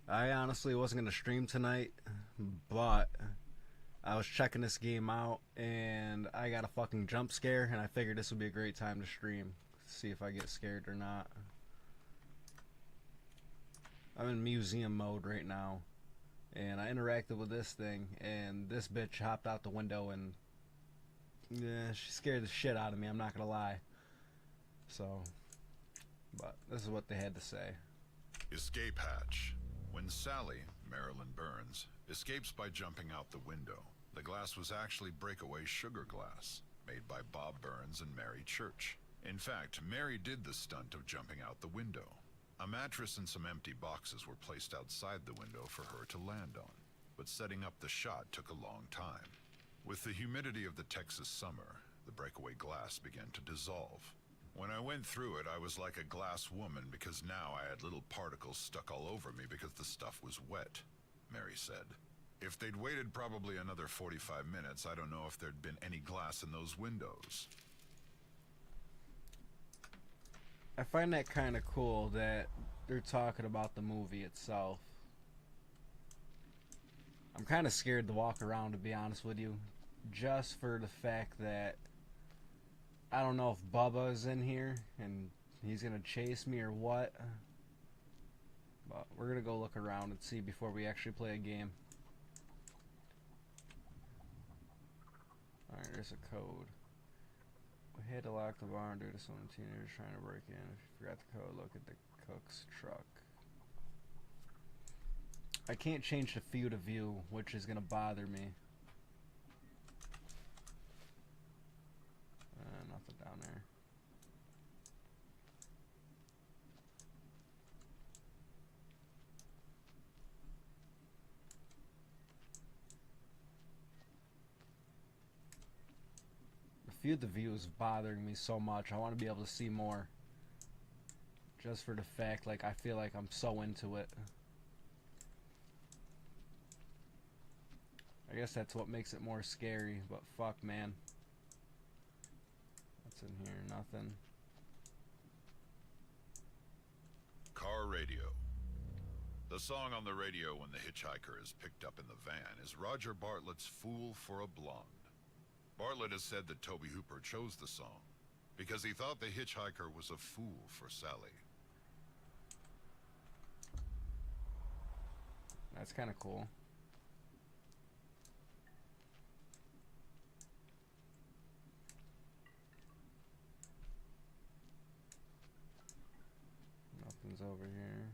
I honestly wasn't gonna stream tonight, but I was checking this game out and I got a fucking jump scare, and I figured this would be a great time to stream. See if I get scared or not. I'm in museum mode right now, and I interacted with this thing, and this bitch hopped out the window and yeah, she scared the shit out of me. I'm not gonna lie. So, but this is what they had to say. Escape hatch. When Sally, Marilyn Burns, escapes by jumping out the window, the glass was actually breakaway sugar glass, made by Bob Burns and Mary Church. In fact, Mary did the stunt of jumping out the window. A mattress and some empty boxes were placed outside the window for her to land on, but setting up the shot took a long time. With the humidity of the Texas summer, the breakaway glass began to dissolve. When I went through it, I was like a glass woman because now I had little particles stuck all over me because the stuff was wet, Mary said. If they'd waited probably another 45 minutes, I don't know if there'd been any glass in those windows. I find that kind of cool that they're talking about the movie itself. I'm kind of scared to walk around, to be honest with you, just for the fact that I don't know if Bubba is in here and he's gonna chase me or what. But we're gonna go look around and see before we actually play a game. Alright, there's a code. We had to lock the barn due to some teenagers trying to break in. If you forgot the code, look at the cook's truck. I can't change the field of view, which is gonna bother me. Nothing down there. The field of view is bothering me so much. I want to be able to see more. Just for the fact, like, I feel like I'm so into it. I guess that's what makes it more scary, but fuck, man. What's in here? Nothing. Car radio. The song on the radio when the hitchhiker is picked up in the van is Roger Bartlett's Fool for a Blonde. Bartlett has said that Tobe Hooper chose the song because he thought the hitchhiker was a fool for Sally. That's kind of cool. Nothing's over here.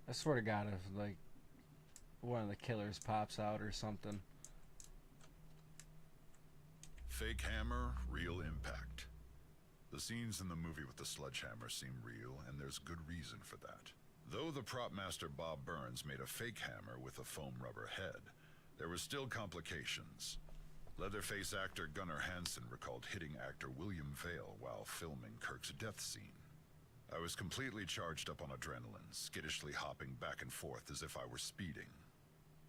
I swear to God, if like one of the killers pops out or something. Fake hammer, real impact. The scenes in the movie with the sledgehammer seem real, and there's good reason for that. Though the prop master Bob Burns made a fake hammer with a foam rubber head, there were still complications. Leatherface actor Gunnar Hansen recalled hitting actor William Vale while filming Kirk's death scene. I was completely charged up on adrenaline, skittishly hopping back and forth as if I were speeding.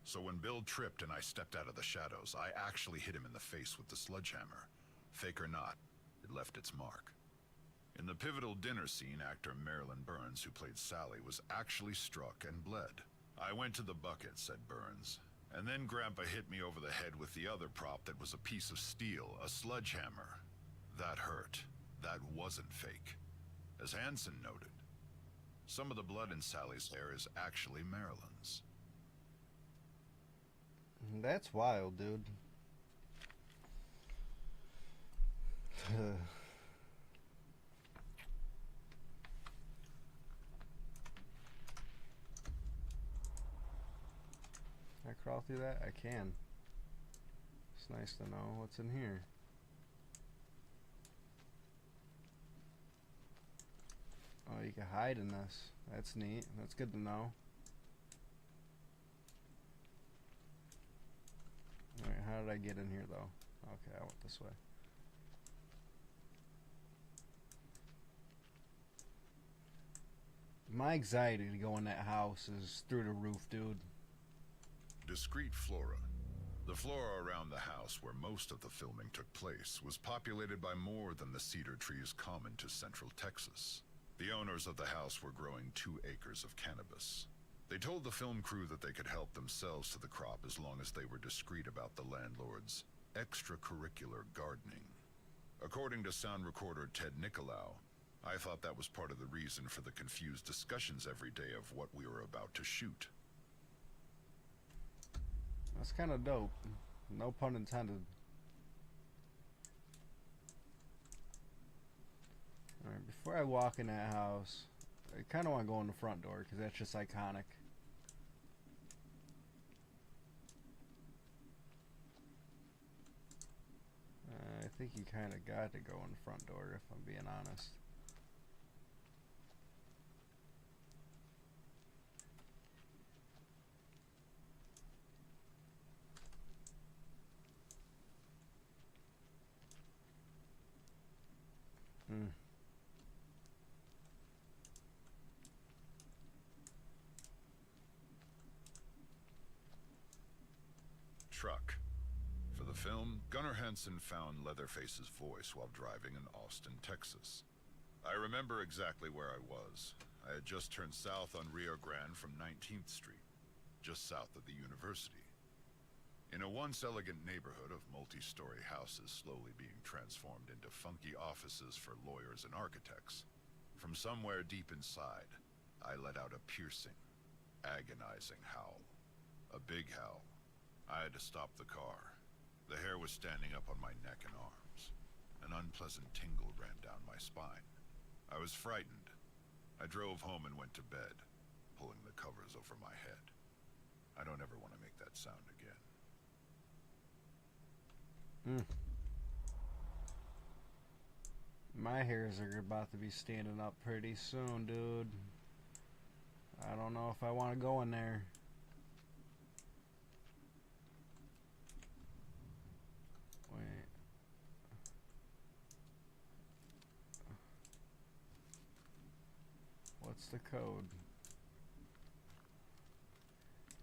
So when Bill tripped and I stepped out of the shadows, I actually hit him in the face with the sledgehammer. Fake or not, it left its mark. In the pivotal dinner scene, actor Marilyn Burns, who played Sally, was actually struck and bled. I went to the bucket, said Burns, and then Grandpa hit me over the head with the other prop that was a piece of steel, a sledgehammer. That hurt. That wasn't fake. As Hansen noted, some of the blood in Sally's hair is actually Marilyn's. That's wild, dude. Can I crawl through that? I can. It's nice to know what's in here. Oh, you can hide in this. That's neat. That's good to know. Alright, how did I get in here though? Okay, I went this way. My anxiety to go in that house is through the roof, dude. Discrete flora. The flora around the house where most of the filming took place was populated by more than the cedar trees common to central Texas. The owners of the house were growing 2 acres of cannabis. They told the film crew that they could help themselves to the crop as long as they were discreet about the landlord's extracurricular gardening. According to sound recorder Ted Nicolau, I thought that was part of the reason for the confused discussions every day of what we were about to shoot. That's kind of dope. No pun intended. Alright, before I walk in that house, I kind of want to go in the front door because that's just iconic. I think you kind of got to go in the front door if I'm being honest. Truck. For the film, Gunnar Hansen found Leatherface's voice while driving in Austin, Texas. I remember exactly where I was. I had just turned south on Rio Grande from 19th Street, just south of the university. In a once elegant neighborhood of multi-story houses slowly being transformed into funky offices for lawyers and architects, from somewhere deep inside, I let out a piercing, agonizing howl. A big howl. I had to stop the car. The hair was standing up on my neck and arms. An unpleasant tingle ran down my spine. I was frightened. I drove home and went to bed, pulling the covers over my head. I don't ever want to make that sound again. My hairs are about to be standing up pretty soon, dude. I don't know if I want to go in there. Wait. What's the code?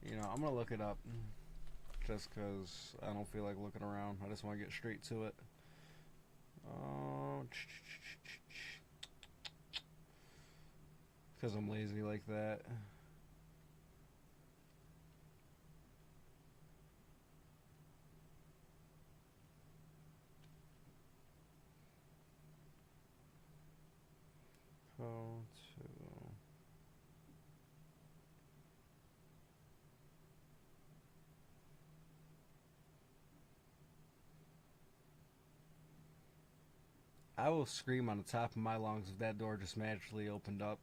You know, I'm gonna look it up. Just because I don't feel like looking around. I just want to get straight to it. Because I'm lazy like that. Go to... I will scream on the top of my lungs if that door just magically opened up.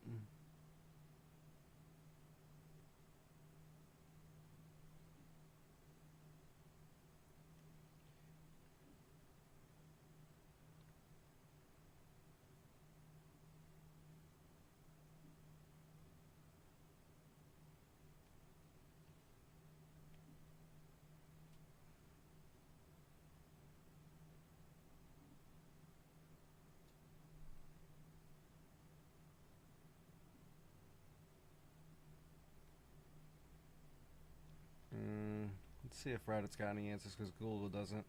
Let's see if Reddit's got any answers, because Google doesn't.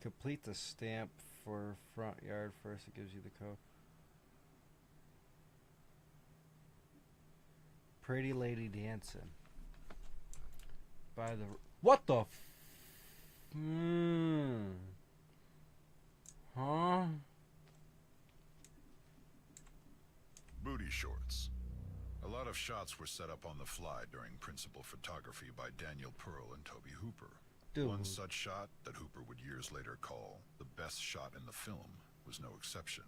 Complete the stamp for front yard first. It gives you the code. Pretty lady dancing. By the... What the Huh? Booty shorts. A lot of shots were set up on the fly during principal photography by Daniel Pearl and Toby Hooper. Dude. One such shot that Hooper would years later call the best shot in the film was no exception.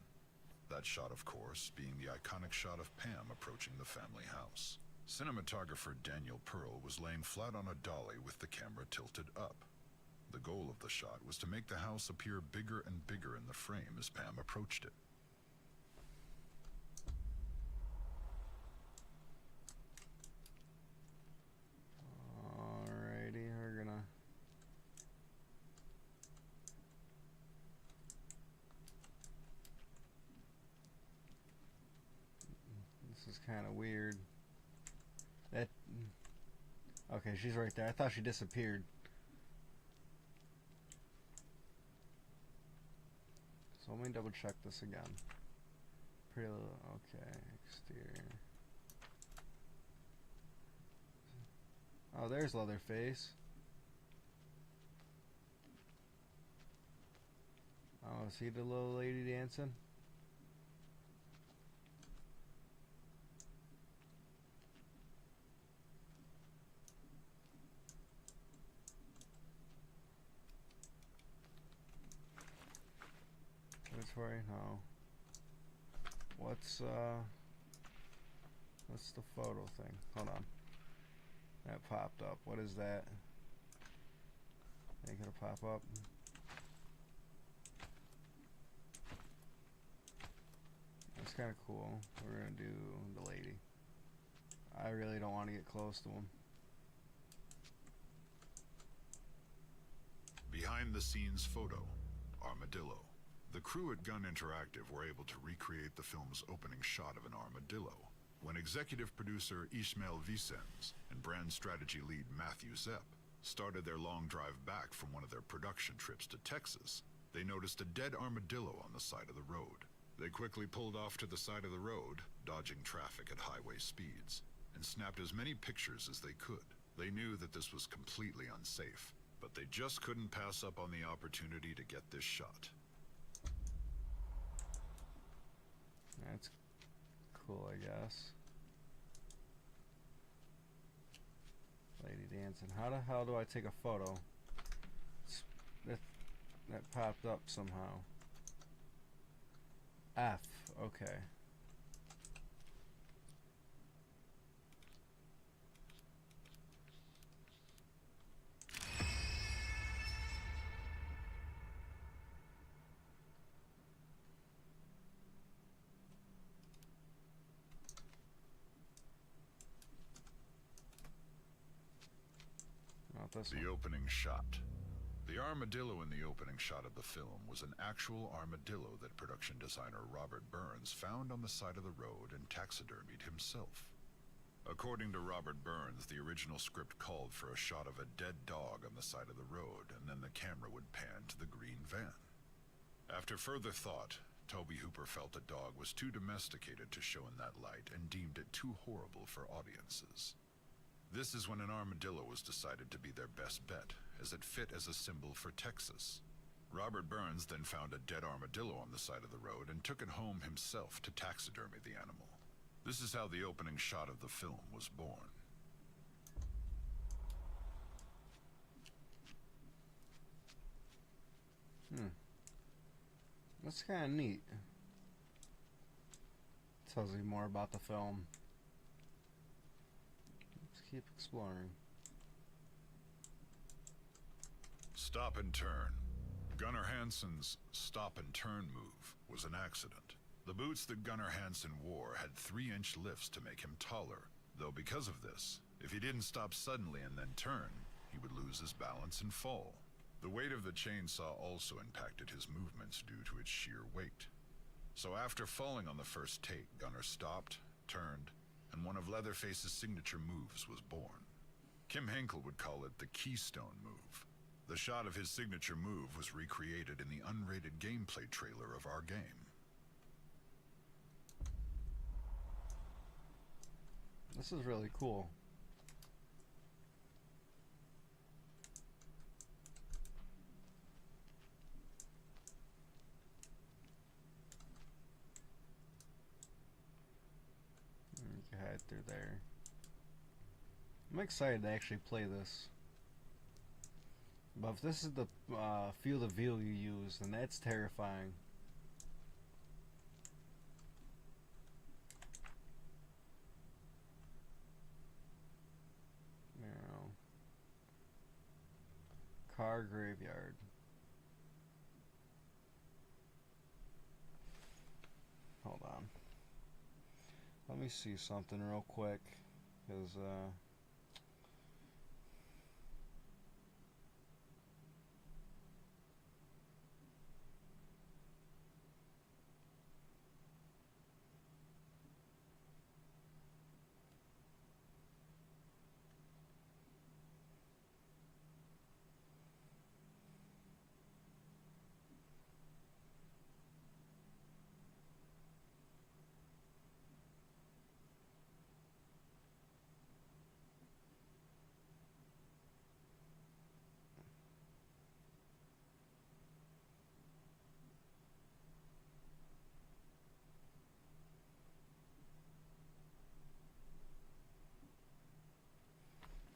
That shot, of course, being the iconic shot of Pam approaching the family house. Cinematographer Daniel Pearl was laying flat on a dolly with the camera tilted up. The goal of the shot was to make the house appear bigger and bigger in the frame as Pam approached it. Alrighty, we're gonna... This is kind of weird. That. Okay, she's right there. I thought she disappeared. So let me double check this again. Pretty little. Okay, exterior. Oh, there's Leatherface. Oh, see the little lady dancing? Which way? No. What's the photo thing? Hold on. That popped up. What is that? Ain't gonna pop up. That's kind of cool. We're gonna do the lady. I really don't want to get close to him. Behind the scenes photo, Armadillo. The crew at Gun Interactive were able to recreate the film's opening shot of an armadillo. When executive producer Ismael Vicens and brand strategy lead Matthew Zepp started their long drive back from one of their production trips to Texas, they noticed a dead armadillo on the side of the road. They quickly pulled off to the side of the road, dodging traffic at highway speeds, and snapped as many pictures as they could. They knew that this was completely unsafe, but they just couldn't pass up on the opportunity to get this shot. That's cool, I guess. Lady dancing. How the hell do I take a photo? That popped up somehow. F. Okay. Not this one. The opening shot. The armadillo in the opening shot of the film was an actual armadillo that production designer Robert Burns found on the side of the road and taxidermied himself. According to Robert Burns, the original script called for a shot of a dead dog on the side of the road, and then the camera would pan to the green van. After further thought, Tobe Hooper felt the dog was too domesticated to show in that light and deemed it too horrible for audiences. This is when an armadillo was decided to be their best bet, as it fit as a symbol for Texas. Robert Burns then found a dead armadillo on the side of the road and took it home himself to taxidermy the animal. This is how the opening shot of the film was born. That's kind of neat. Tells you more about the film. Let's keep exploring. Stop and turn. Gunnar Hansen's stop and turn move was an accident. The boots that Gunnar Hansen wore had 3-inch lifts to make him taller, though because of this, if he didn't stop suddenly and then turn, he would lose his balance and fall. The weight of the chainsaw also impacted his movements due to its sheer weight. So after falling on the first take, Gunnar stopped, turned, and one of Leatherface's signature moves was born. Kim Henkel would call it the Keystone move. The shot of his signature move was recreated in the unrated gameplay trailer of our game. This is really cool. You can hide through there. I'm excited to actually play this. But if this is the field of view you use, then that's terrifying. You know. Car graveyard. Hold on. Let me see something real quick, because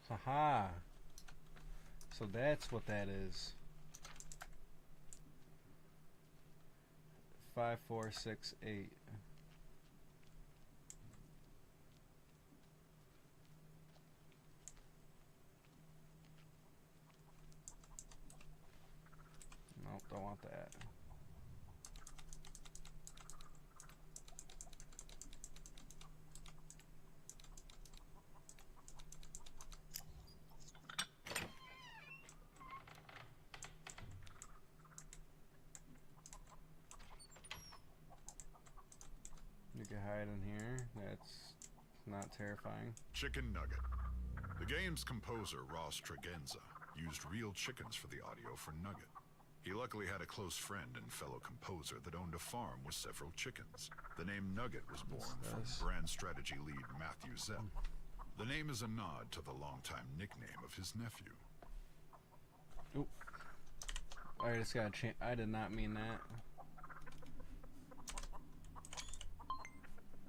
Haha. So that's what that is. 5, 4, 6, 8. Nope, don't want that. You can hide in here. That's not terrifying. Chicken Nugget. The game's composer, Ross Tregenza, used real chickens for the audio for Nugget. He luckily had a close friend and fellow composer that owned a farm with several chickens. The name Nugget was born from brand strategy lead Matthew Zepp. The name is a nod to the longtime nickname of his nephew. Oop. I just got I did not mean that.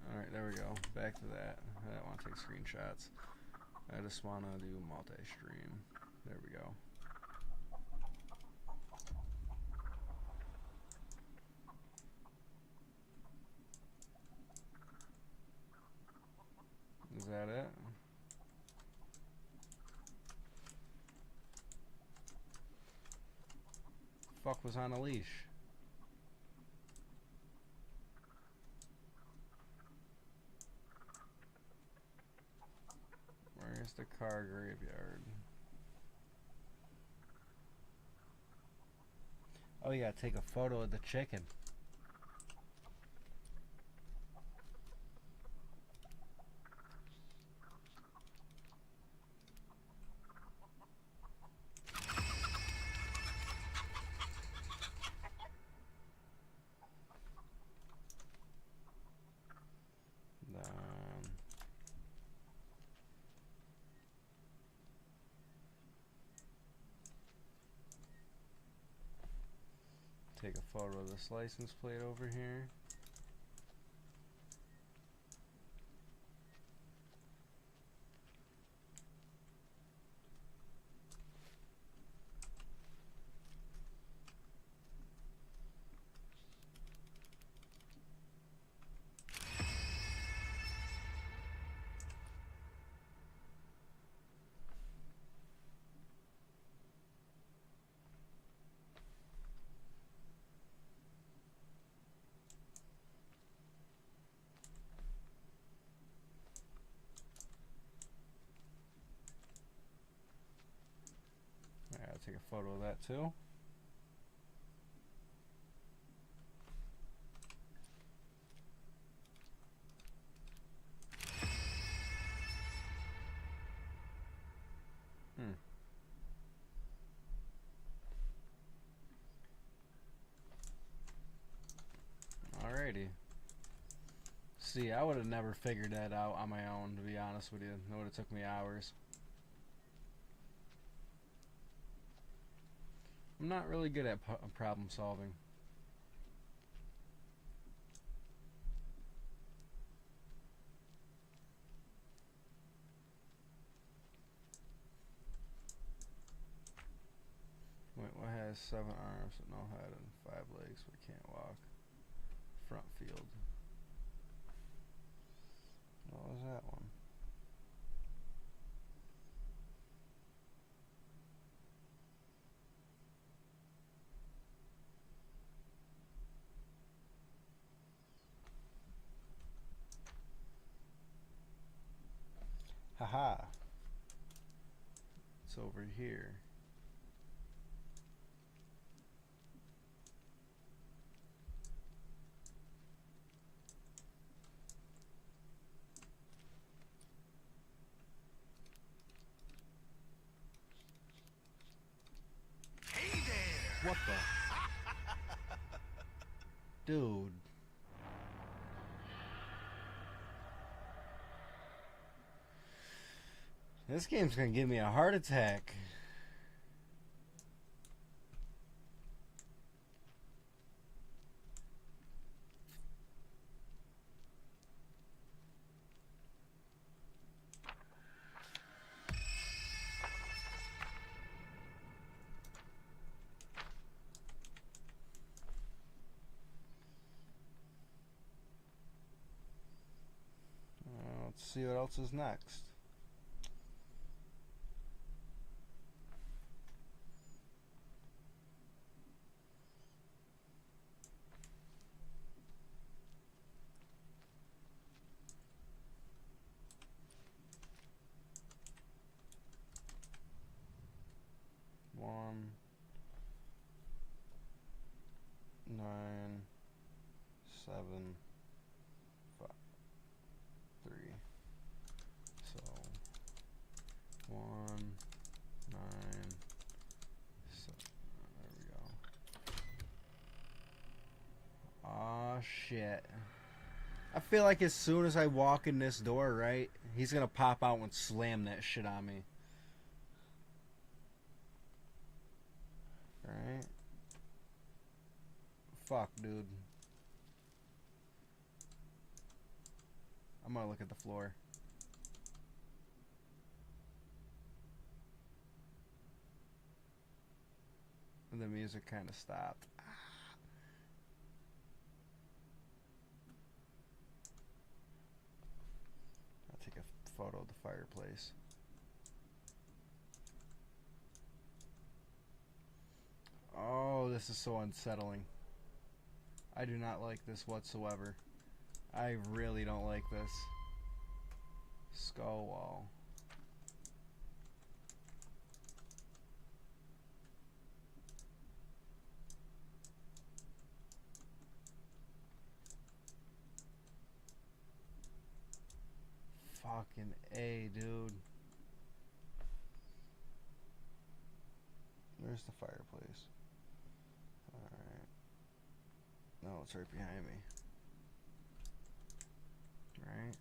Alright, there we go. Back to that. I don't want to take screenshots. I just want to do multi-stream. There we go. Is that it? Fuck was on a leash? Where's the car graveyard? Oh yeah, take a photo of the chicken. Take a photo of this license plate over here. I'll take a photo of that too. Alrighty. See, I would have never figured that out on my own, to be honest with you. It would have took me hours. I'm not really good at problem solving. Wait, what has 7 arms but no head and 5 legs but can't walk? Front field. What was that one? Haha. It's over here. Hey there! What the? Dude. This game's gonna give me a heart attack. Let's see what else is next. One, 9, 7, 5, 3. So 1, 9, 7. There we go. Aw, shit. I feel like as soon as I walk in this door, right, he's gonna pop out and slam that shit on me. Alright. Fuck, dude. I'm gonna look at the floor. And the music kind of stopped. I'll take a photo of the fireplace. Oh, this is so unsettling. I do not like this whatsoever. I really don't like this. Skull wall. Fucking A, dude. There's the fireplace. Alright. No, it's right behind me. Right?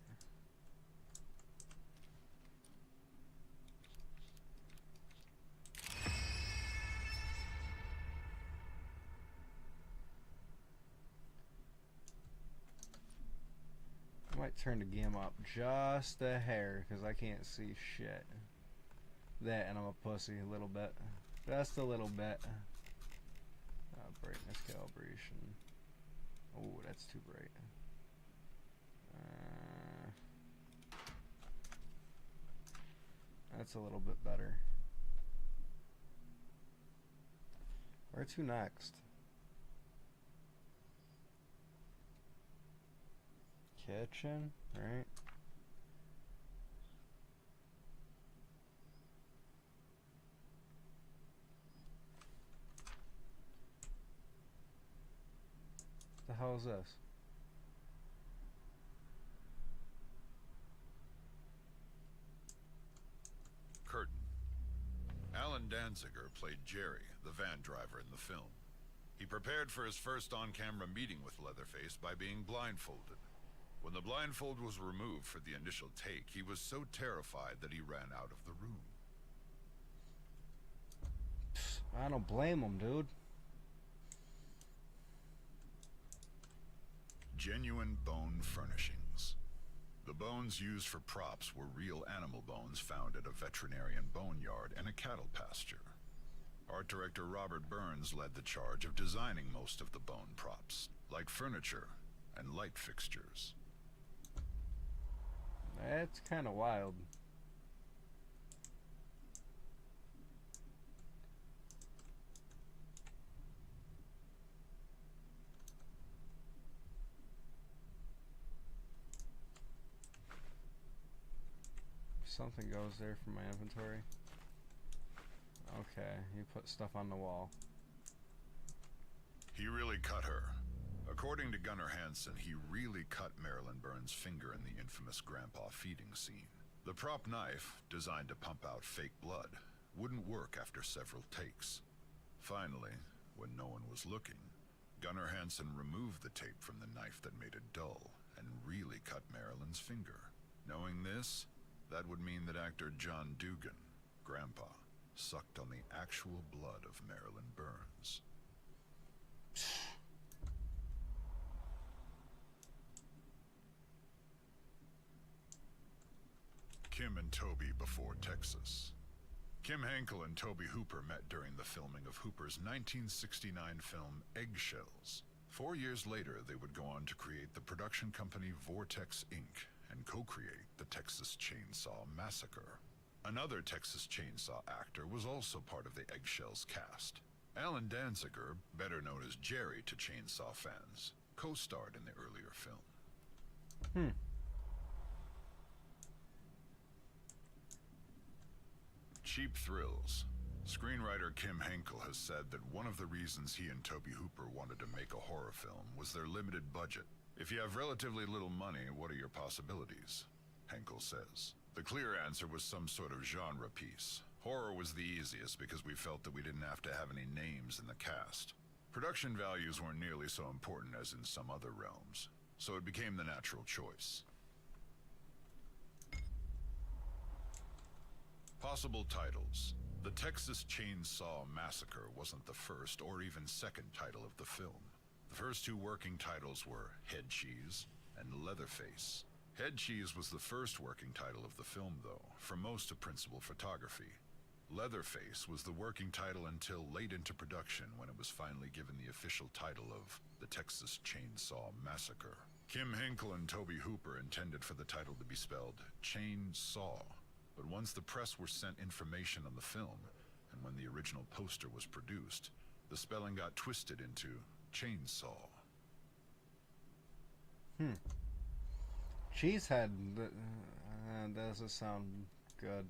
I might turn the game up just a hair because I can't see shit. That and I'm a pussy a little bit. Just a little bit. Brightness calibration. Oh, that's too bright. That's a little bit better. Where to next? Kitchen, right? The hell is this? Curtain. Alan Danziger played Jerry, the van driver in the film. He prepared for his first on-camera meeting with Leatherface by being blindfolded. When the blindfold was removed for the initial take, he was so terrified that he ran out of the room. I don't blame him, dude. Genuine bone furnishings. The bones used for props were real animal bones found at a veterinarian boneyard and a cattle pasture. Art director Robert Burns led the charge of designing most of the bone props, like furniture and light fixtures. That's kind of wild. Something goes there for my inventory. Okay, you put stuff on the wall. He really cut her. According to Gunnar Hansen, he really cut Marilyn Burns' finger in the infamous grandpa feeding scene. The prop knife, designed to pump out fake blood, wouldn't work after several takes. Finally, when no one was looking, Gunnar Hansen removed the tape from the knife that made it dull and really cut Marilyn's finger. Knowing this, that would mean that actor John Dugan, Grandpa, sucked on the actual blood of Marilyn Burns. Kim and Toby before Texas. Kim Henkel and Toby Hooper met during the filming of Hooper's 1969 film Eggshells. 4 years later, they would go on to create the production company Vortex Inc. and co-create the Texas Chainsaw Massacre. Another Texas Chainsaw actor was also part of the Eggshells cast. Alan Danziger, better known as Jerry to Chainsaw fans, co-starred in the earlier film. Cheap Thrills. Screenwriter Kim Henkel has said that one of the reasons he and Tobe Hooper wanted to make a horror film was their limited budget. If you have relatively little money, what are your possibilities? Henkel says. The clear answer was some sort of genre piece. Horror was the easiest because we felt that we didn't have to have any names in the cast. Production values weren't nearly so important as in some other realms, so it became the natural choice. Possible titles. The Texas Chainsaw Massacre wasn't the first or even second title of the film. The first two working titles were Head Cheese and Leatherface. Head Cheese was the first working title of the film, though, for most of principal photography. Leatherface was the working title until late into production when it was finally given the official title of The Texas Chainsaw Massacre. Kim Henkel and Tobe Hooper intended for the title to be spelled Chainsaw, but once the press were sent information on the film, and when the original poster was produced, the spelling got twisted into Chainsaw. Cheesehead doesn't sound good.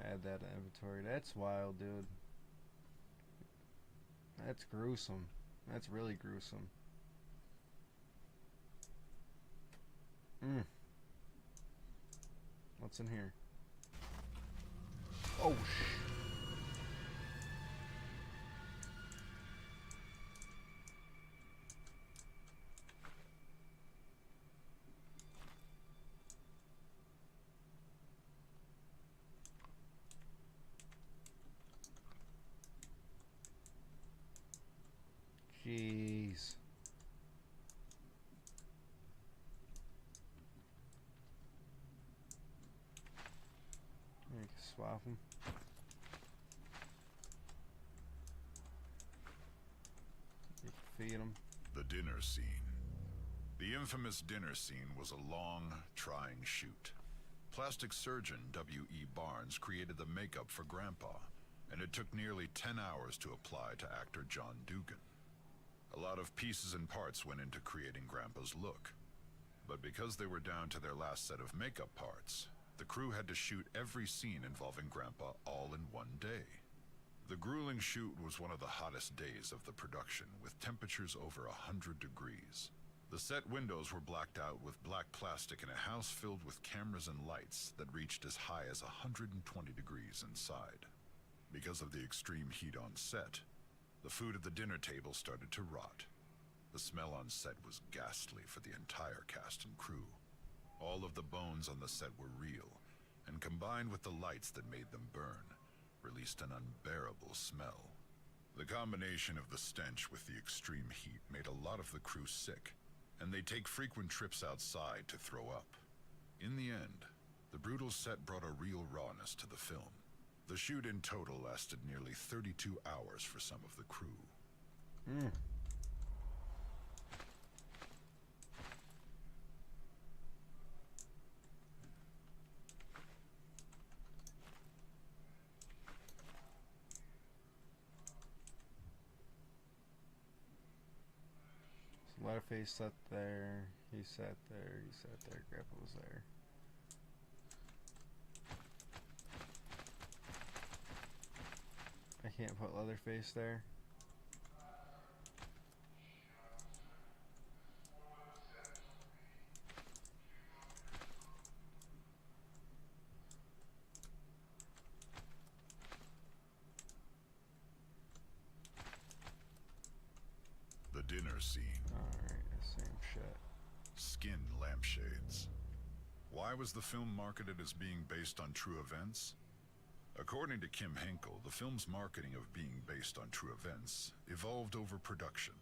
Add that to inventory. That's wild, dude. That's gruesome. That's really gruesome. What's in here? Oh, jeez. You can swap them. You can feed them. The dinner scene. The infamous dinner scene was a long, trying shoot. Plastic surgeon W.E. Barnes created the makeup for Grandpa, and it took nearly 10 hours to apply to actor John Dugan. A lot of pieces and parts went into creating Grandpa's look. But because they were down to their last set of makeup parts, the crew had to shoot every scene involving Grandpa all in one day. The grueling shoot was one of the hottest days of the production, with temperatures over 100 degrees. The set windows were blacked out with black plastic in a house filled with cameras and lights that reached as high as 120 degrees inside. Because of the extreme heat on set, the food at the dinner table started to rot. The smell on set was ghastly for the entire cast and crew. All of the bones on the set were real, and combined with the lights that made them burn, released an unbearable smell. The combination of the stench with the extreme heat made a lot of the crew sick, and they take frequent trips outside to throw up. In the end, the brutal set brought a real rawness to the film. The shoot in total lasted nearly 32 hours for some of the crew. Leatherface sat there, he sat there, he sat there, Grandpa was there. I can't put Leatherface there. The dinner scene. Alright, same shit. Skin lampshades. Why was the film marketed as being based on true events? According to Kim Henkel, the film's marketing of being based on true events evolved over production.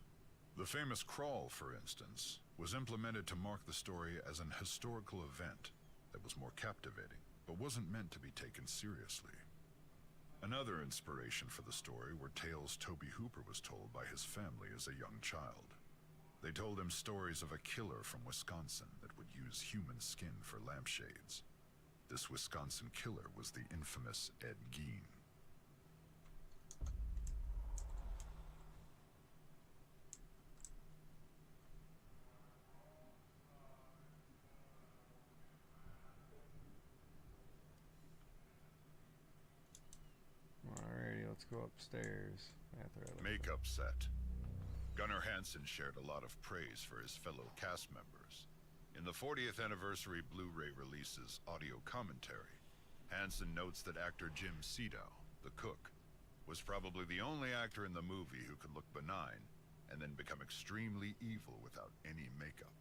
The famous crawl, for instance, was implemented to mark the story as an historical event that was more captivating, but wasn't meant to be taken seriously. Another inspiration for the story were tales Toby Hooper was told by his family as a young child. They told him stories of a killer from Wisconsin that would use human skin for lampshades. This Wisconsin killer was the infamous Ed Gein. Alrighty, let's go upstairs. Makeup set. Gunnar Hansen shared a lot of praise for his fellow cast members. In the 40th anniversary Blu-ray release's audio commentary, Hansen notes that actor Jim Sedow, the cook, was probably the only actor in the movie who could look benign and then become extremely evil without any makeup.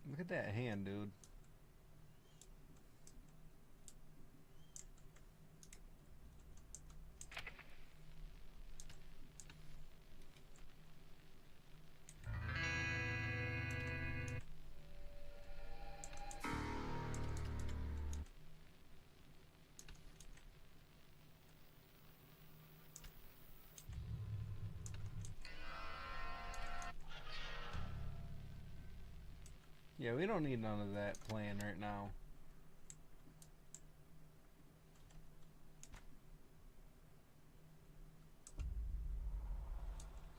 Look at that hand, dude. Yeah, we don't need none of that playing right now.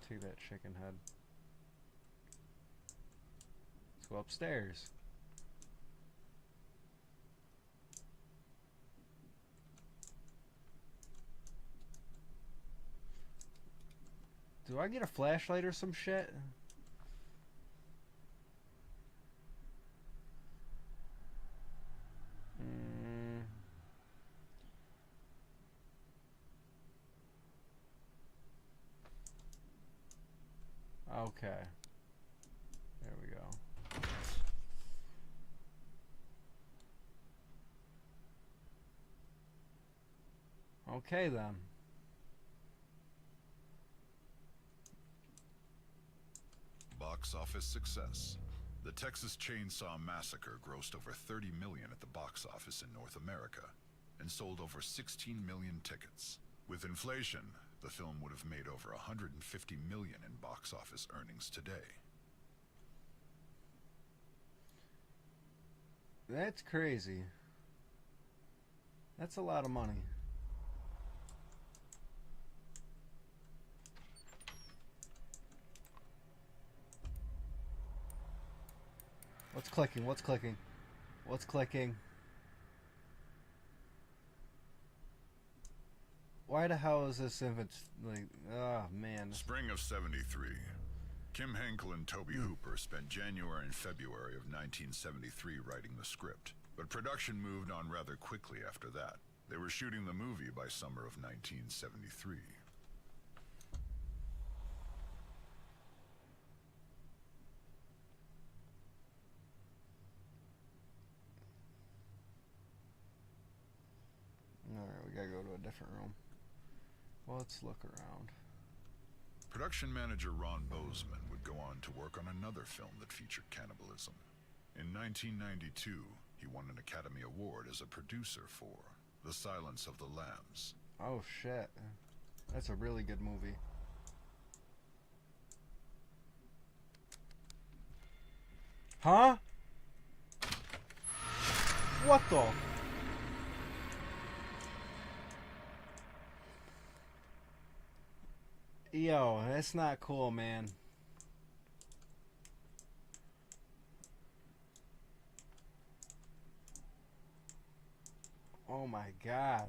Take that chicken head. Let's go upstairs. Do I get a flashlight or some shit? Okay. There we go. Okay then. Box office success. The Texas Chainsaw Massacre grossed over $30 million at the box office in North America and sold over 16 million tickets. With inflation, the film would have made over $150 million in box office earnings today. That's crazy. That's a lot of money. What's clicking? What's clicking? What's clicking? Why the hell is this if it's like, oh man. Spring of '73. Kim Henkel and Toby Hooper spent January and February of 1973 writing the script, but production moved on rather quickly after that. They were shooting the movie by summer of 1973. Alright, we gotta go to a different room. Well, let's look around. Production manager Ron Bozeman would go on to work on another film that featured cannibalism. In 1992, he won an Academy Award as a producer for The Silence of the Lambs. Oh shit. That's a really good movie. Huh? What the? Yo, that's not cool, man. Oh my god.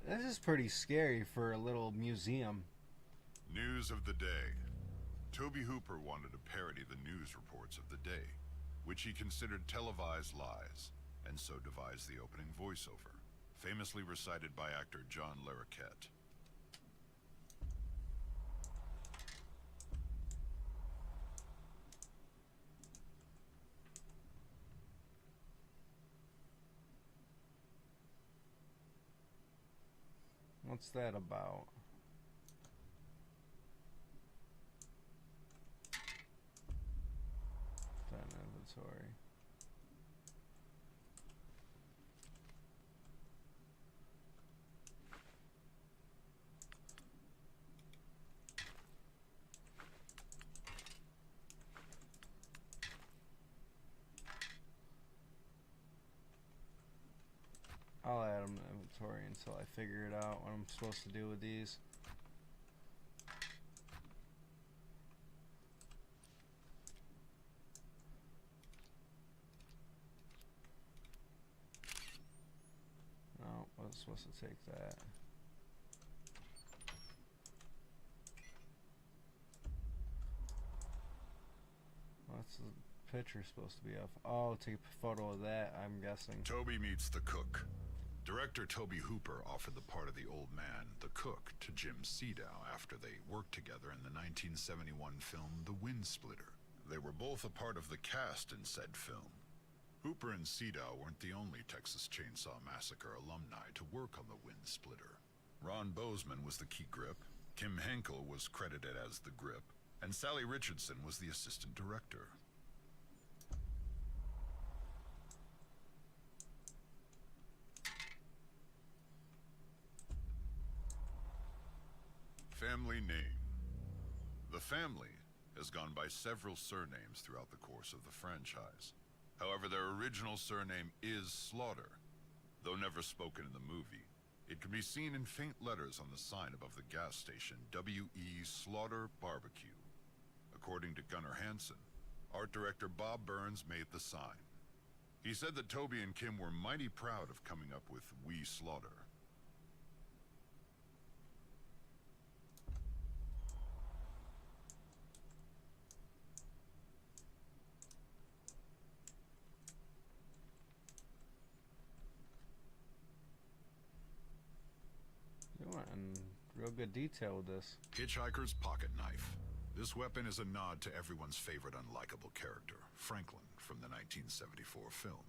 This is pretty scary for a little museum. News of the day. Toby Hooper wanted to parody the news reports of the day. which he considered televised lies, and so devised the opening voiceover, famously recited by actor John Larroquette. What's that about? That inventory. I'll add them to inventory until I figure it out what I'm supposed to do with these. No, I was supposed to take that. What's the picture supposed to be of? Oh, take a photo of that, I'm guessing. Toby meets the cook. Director Toby Hooper offered the part of the old man, the cook, to Jim Sedow after they worked together in the 1971 film The Wind Splitter. They were both a part of the cast in said film. Hooper and Sedow weren't the only Texas Chainsaw Massacre alumni to work on The Wind Splitter. Ron Bozeman was the key grip, Kim Henkel was credited as the grip, and Sally Richardson was the assistant director. Family name. The family has gone by several surnames throughout the course of the franchise. However, their original surname is Slaughter. Though never spoken in the movie, it can be seen in faint letters on the sign above the gas station, W.E. Slaughter Barbecue. According to Gunnar Hansen, art director Bob Burns made the sign. He said that Toby and Kim were mighty proud of coming up with We Slaughter. And real good detail with this. Hitchhiker's pocket knife. This weapon is a nod to everyone's favorite unlikable character, Franklin, from the 1974 film.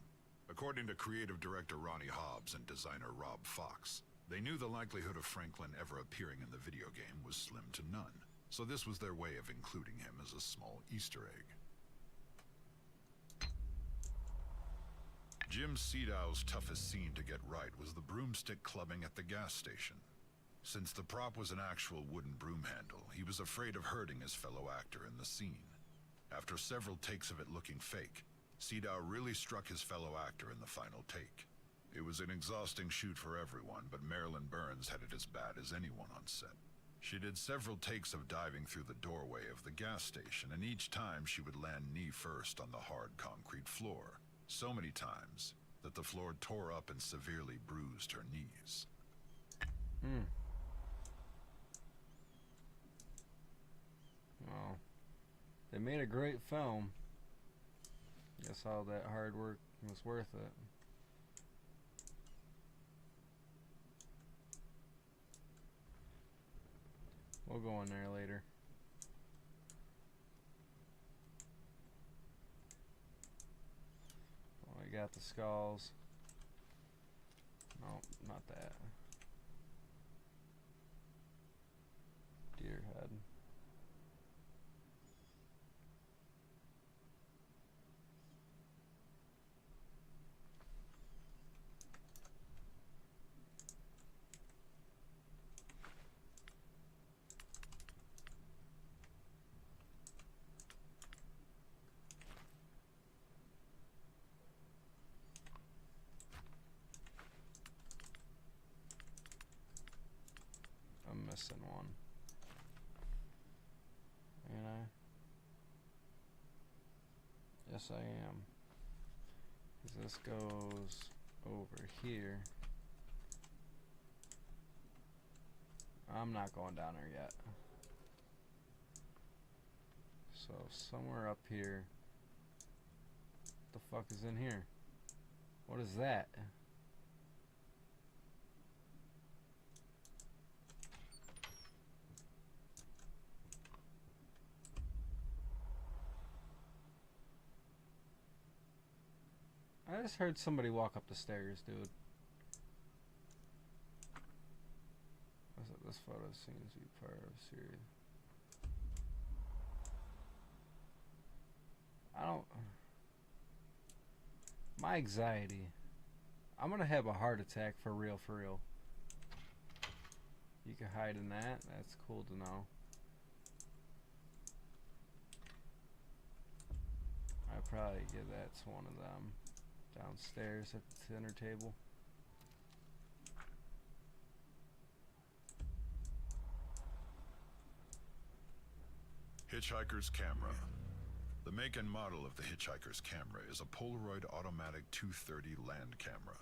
According to creative director Ronnie Hobbs and designer Rob Fox, they knew the likelihood of Franklin ever appearing in the video game was slim to none, so this was their way of including him as a small Easter egg. Jim Sedow's toughest scene to get right was the broomstick clubbing at the gas station. Since the prop was an actual wooden broom handle, he was afraid of hurting his fellow actor in the scene. After several takes of it looking fake, Sedow really struck his fellow actor in the final take. It was an exhausting shoot for everyone, but Marilyn Burns had it as bad as anyone on set. She did several takes of diving through the doorway of the gas station, and each time she would land knee first on the hard concrete floor, so many times that the floor tore up and severely bruised her knees. Well, they made a great film. Guess all that hard work was worth it. We'll go in there later. Oh, I got the skulls. No, not that. Deer head. I'm missing one. Ain't I? Yes, I am. 'Cause this goes over here. I'm not going down there yet. So somewhere up here the fuck is in here? What is that? I just heard somebody walk up the stairs, dude. This photo seems to be part of a series. My anxiety. I'm gonna have a heart attack for real, for real. You can hide in that. That's cool to know. I'd probably give that to one of them downstairs at the dinner table. Hitchhiker's camera. The make and model of the Hitchhiker's camera is a Polaroid automatic 230 land camera.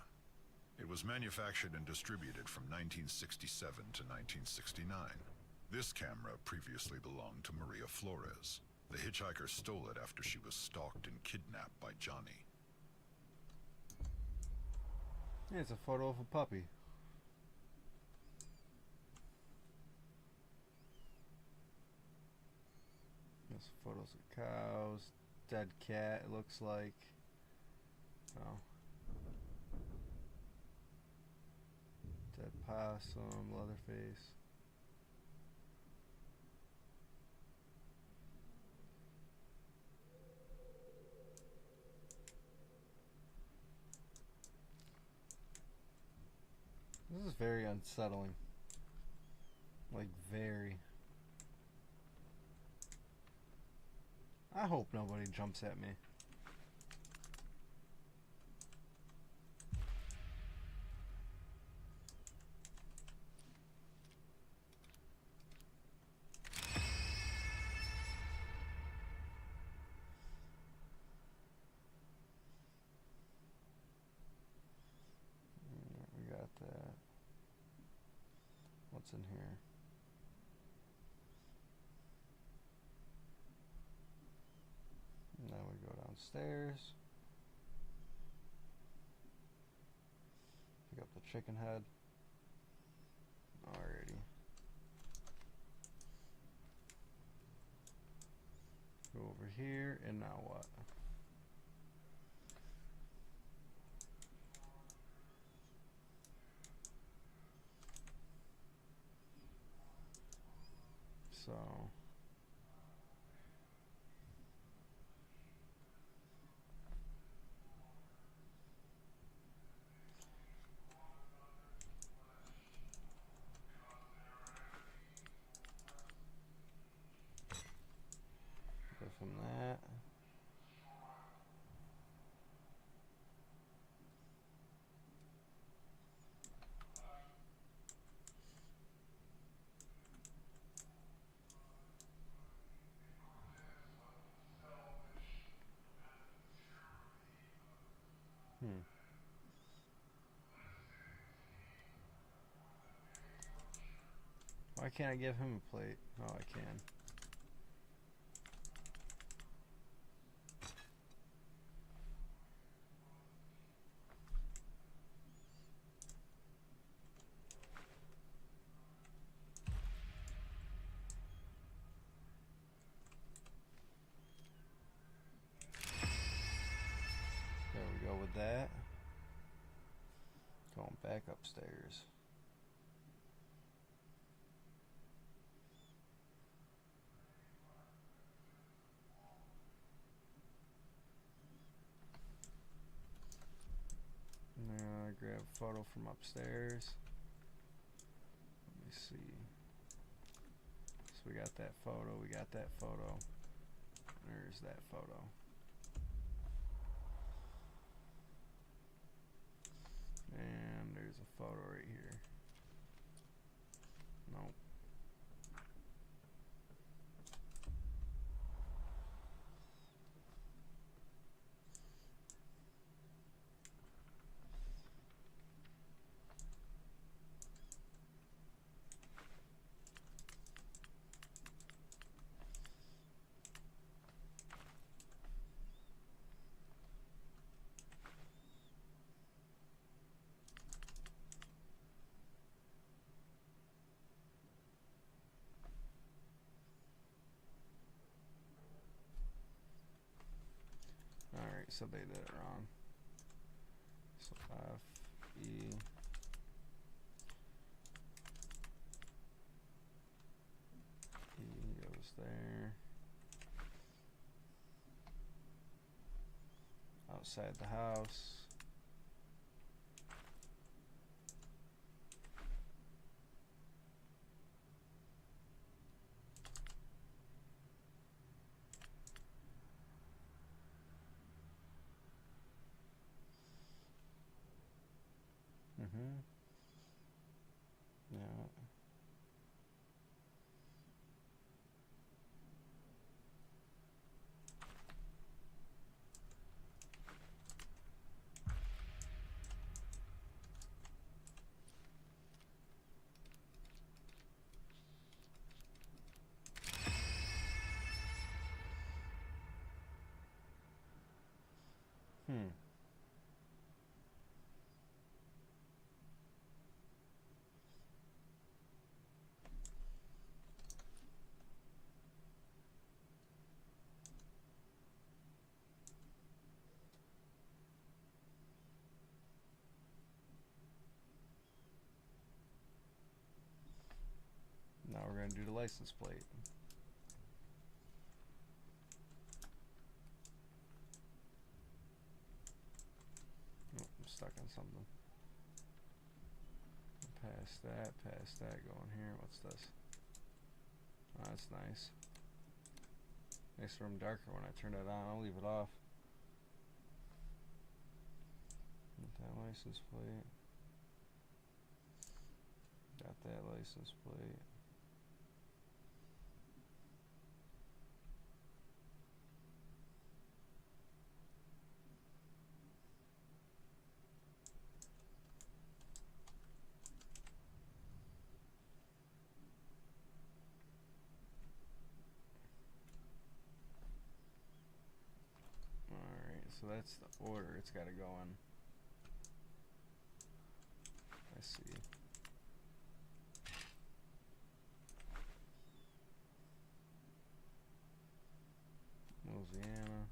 It was manufactured and distributed from 1967 to 1969. This camera previously belonged to Maria Flores. The hitchhiker stole it after she was stalked and kidnapped by Johnny. Yeah, it's a photo of a puppy. There's photos of cows, dead cat, it looks like. Oh. Dead possum, Leatherface. This is very unsettling. Like, very. I hope nobody jumps at me. We got that. What's in here? Now we go downstairs. Pick up the chicken head. Alrighty. Go over here, and now what? So go from that. Why can't I give him a plate? Oh, I can. There we go with that. Going back upstairs. Now I grab a photo from upstairs. Let me see. So we got that photo, we got that photo. There's that photo. And there's a photo right here. Nope. so they did it wrong. So F, E. E goes there. Outside the house. Yeah. Now we're going to do the license plate. Oh, I'm stuck on something. Past that, go in here. What's this? Oh, that's nice. Makes the room darker when I turn it on. I'll leave it off. Get that license plate. Got that license plate. Alright, so that's the order it's got to go in. I see. Louisiana.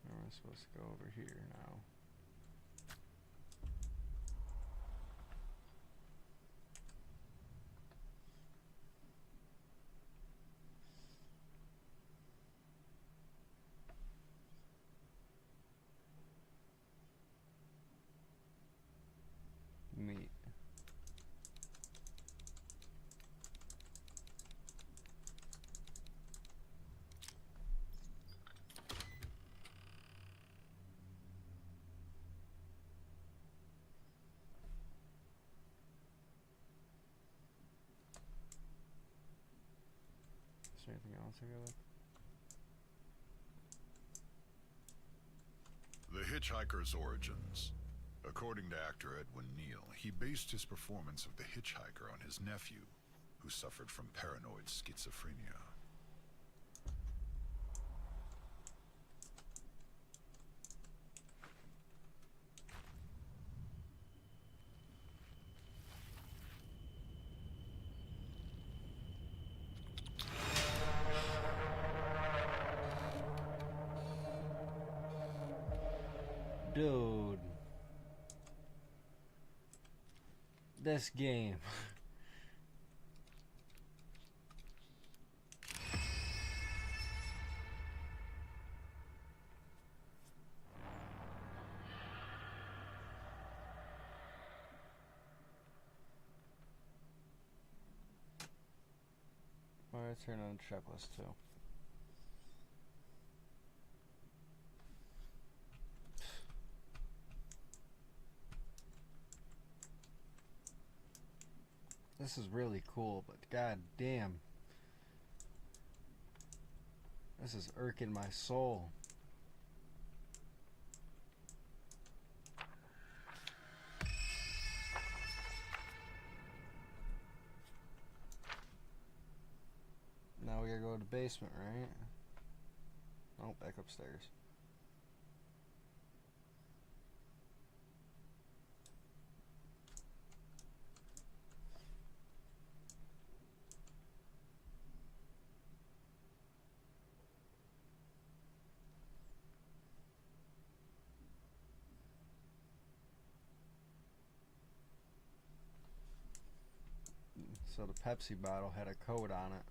We're supposed to go over here now. Meat. Is there anything else I got left? The Hitchhiker's origins. According to actor Edwin Neal, he based his performance of the hitchhiker on his nephew, who suffered from paranoid schizophrenia. Dude. This game. Alright, turn on the checklist too. This is really cool, but god damn. This is irking my soul. Now we gotta go to the basement, right? Oh, back upstairs. So the Pepsi bottle had a code on it.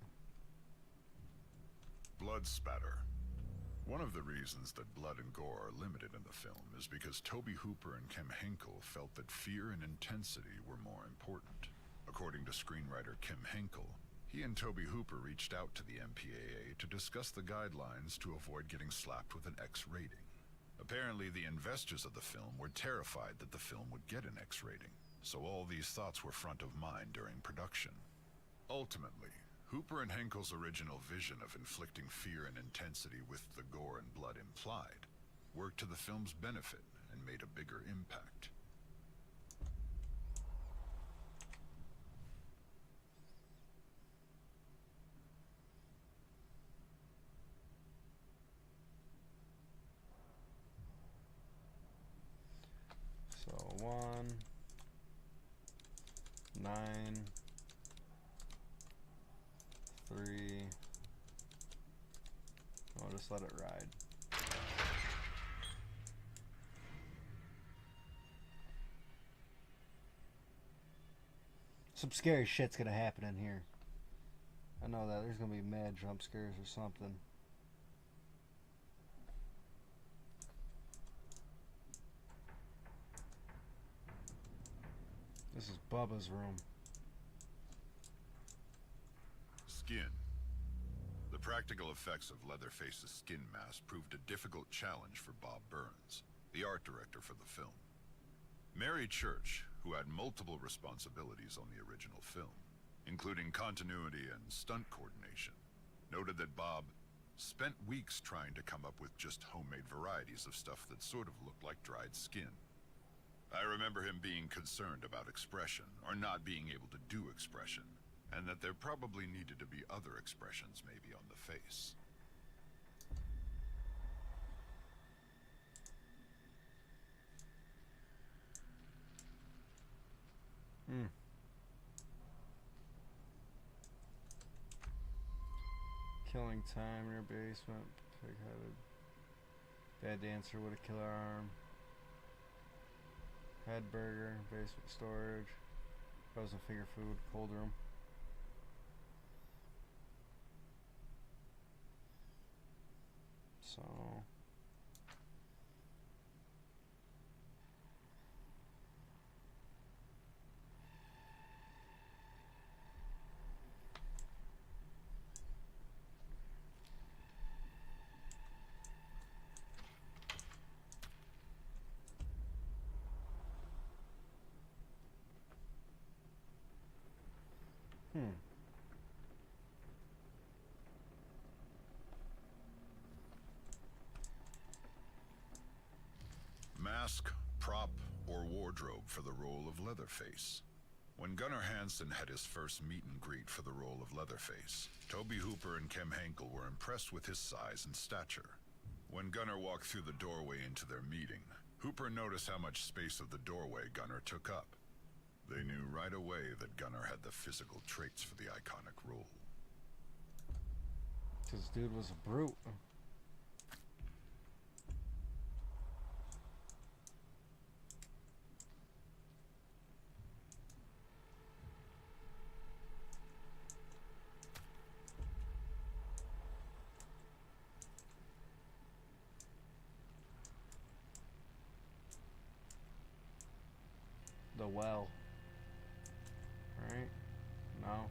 Blood spatter. One of the reasons that blood and gore are limited in the film is because Tobe Hooper and Kim Henkel felt that fear and intensity were more important. According to screenwriter Kim Henkel, he and Tobe Hooper reached out to the MPAA to discuss the guidelines to avoid getting slapped with an X rating. Apparently, the investors of the film were terrified that the film would get an X rating, so all these thoughts were front of mind during production. Ultimately, Hooper and Henkel's original vision of inflicting fear and intensity with the gore and blood implied worked to the film's benefit and made a bigger impact. So 1, 9, 3. I'll just let it ride. Some scary shit's gonna happen in here. I know that. There's gonna be mad jump scares or something. This is Bubba's room. Skin. The practical effects of Leatherface's skin mask proved a difficult challenge for Bob Burns, the art director for the film. Mary Church, who had multiple responsibilities on the original film, including continuity and stunt coordination, noted that Bob spent weeks trying to come up with just homemade varieties of stuff that sort of looked like dried skin. I remember him being concerned about expression, or not being able to do expression, and that there probably needed to be other expressions maybe on the face. Killing time in your basement. Pig-headed. Bad dancer with a killer arm. Head burger. Basement storage. Frozen finger food. Cold room. So... Mask, prop, or wardrobe for the role of Leatherface. When Gunnar Hansen had his first meet and greet for the role of Leatherface, Tobe Hooper and Kim Henkel were impressed with his size and stature. When Gunnar walked through the doorway into their meeting, Hooper noticed how much space of the doorway Gunnar took up. They knew right away that Gunnar had the physical traits for the iconic role. This dude was a brute. The well. Right? No.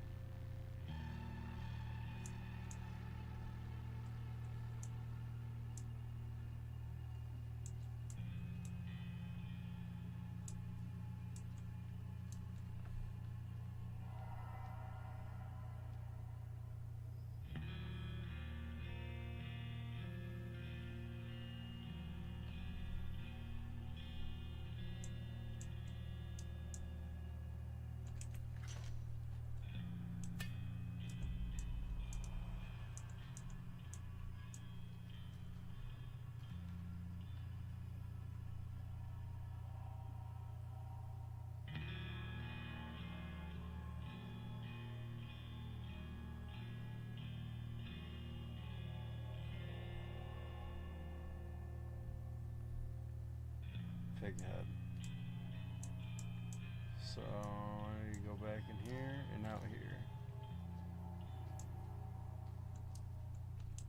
So I go back in here and out here.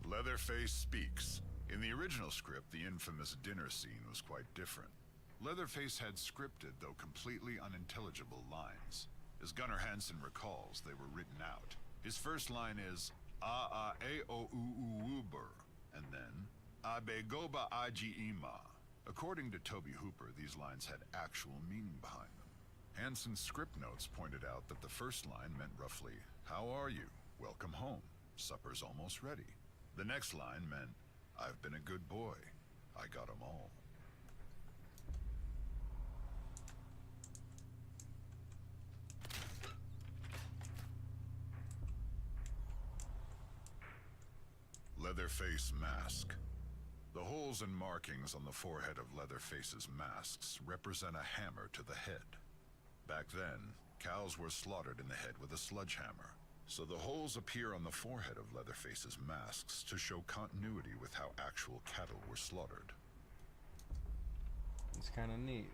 Leatherface speaks. In the original script, the infamous dinner scene was quite different. Leatherface had scripted, though completely unintelligible, lines. As Gunnar Hansen recalls, they were written out. His first line is "A-A-A-O-U-U-U-Ber," and then "Abe-Goba Aji-Ima." According to Toby Hooper, these lines had actual meaning behind them. Hansen's script notes pointed out that the first line meant roughly, "How are you? Welcome home. Supper's almost ready." The next line meant, "I've been a good boy. I got 'em all." Leatherface mask. The holes and markings on the forehead of Leatherface's masks represent a hammer to the head. Back then, cows were slaughtered in the head with a sledgehammer, so the holes appear on the forehead of Leatherface's masks to show continuity with how actual cattle were slaughtered. It's kind of neat.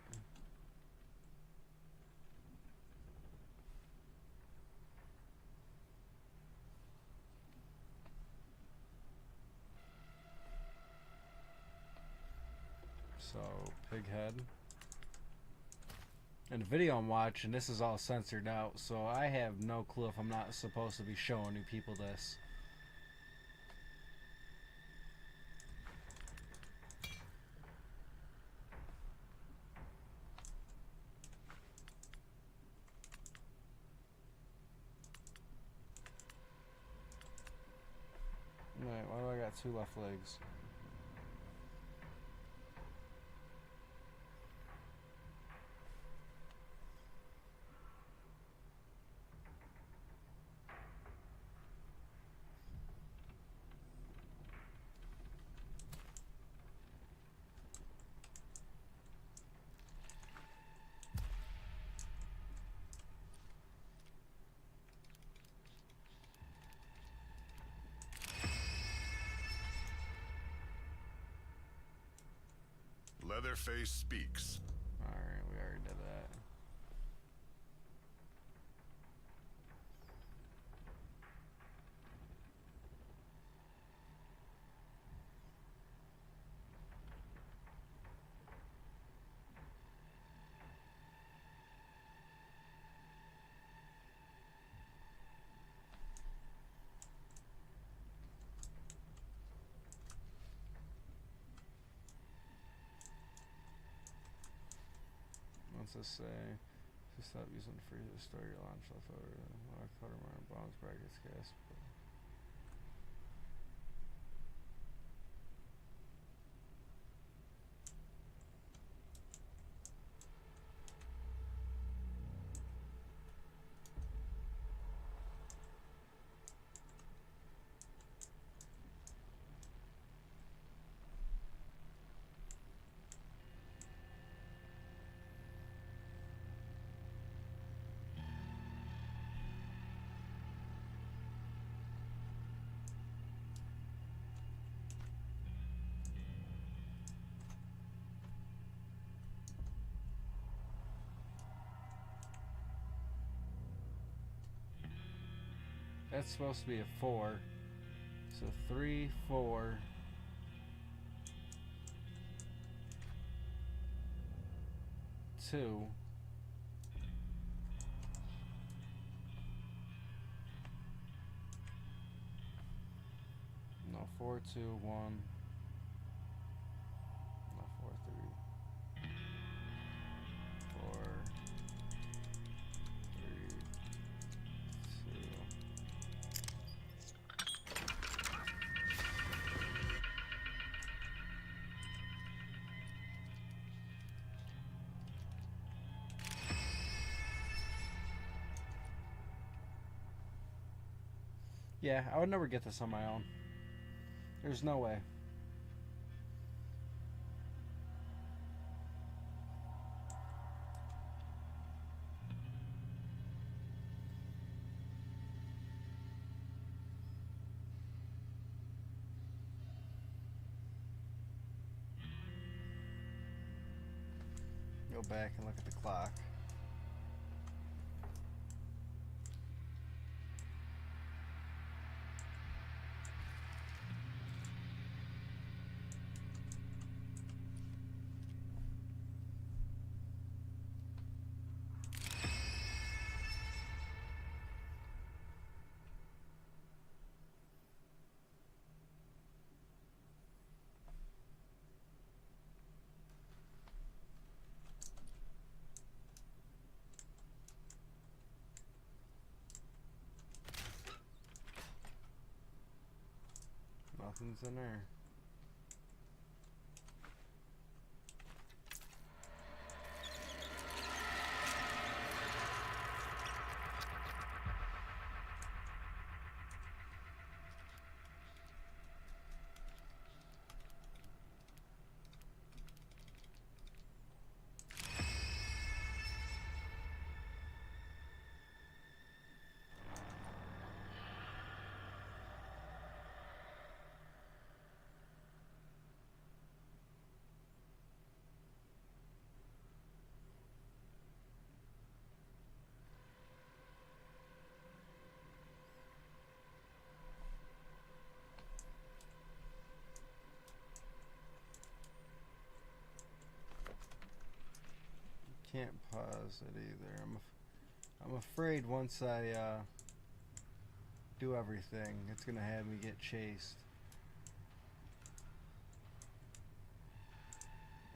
So, pig head. And the video I'm watching, this is all censored out, so I have no clue if I'm not supposed to be showing you people this. Wait, why do I got two left legs? Leatherface speaks. Alright, we already did that. What's this say? To stop using the freezer to store your launch leftover. Color mark, bombs, brackets, gas. That's supposed to be a 4. So 3, 4. 2. No, 4, 2, 1. No, 4, 3. 4, 3, 2. Yeah, I would never get this on my own. There's no way. Go back and look at the clock. Nothing's in there. Can't pause it either. I'm afraid once I do everything, it's gonna have me get chased.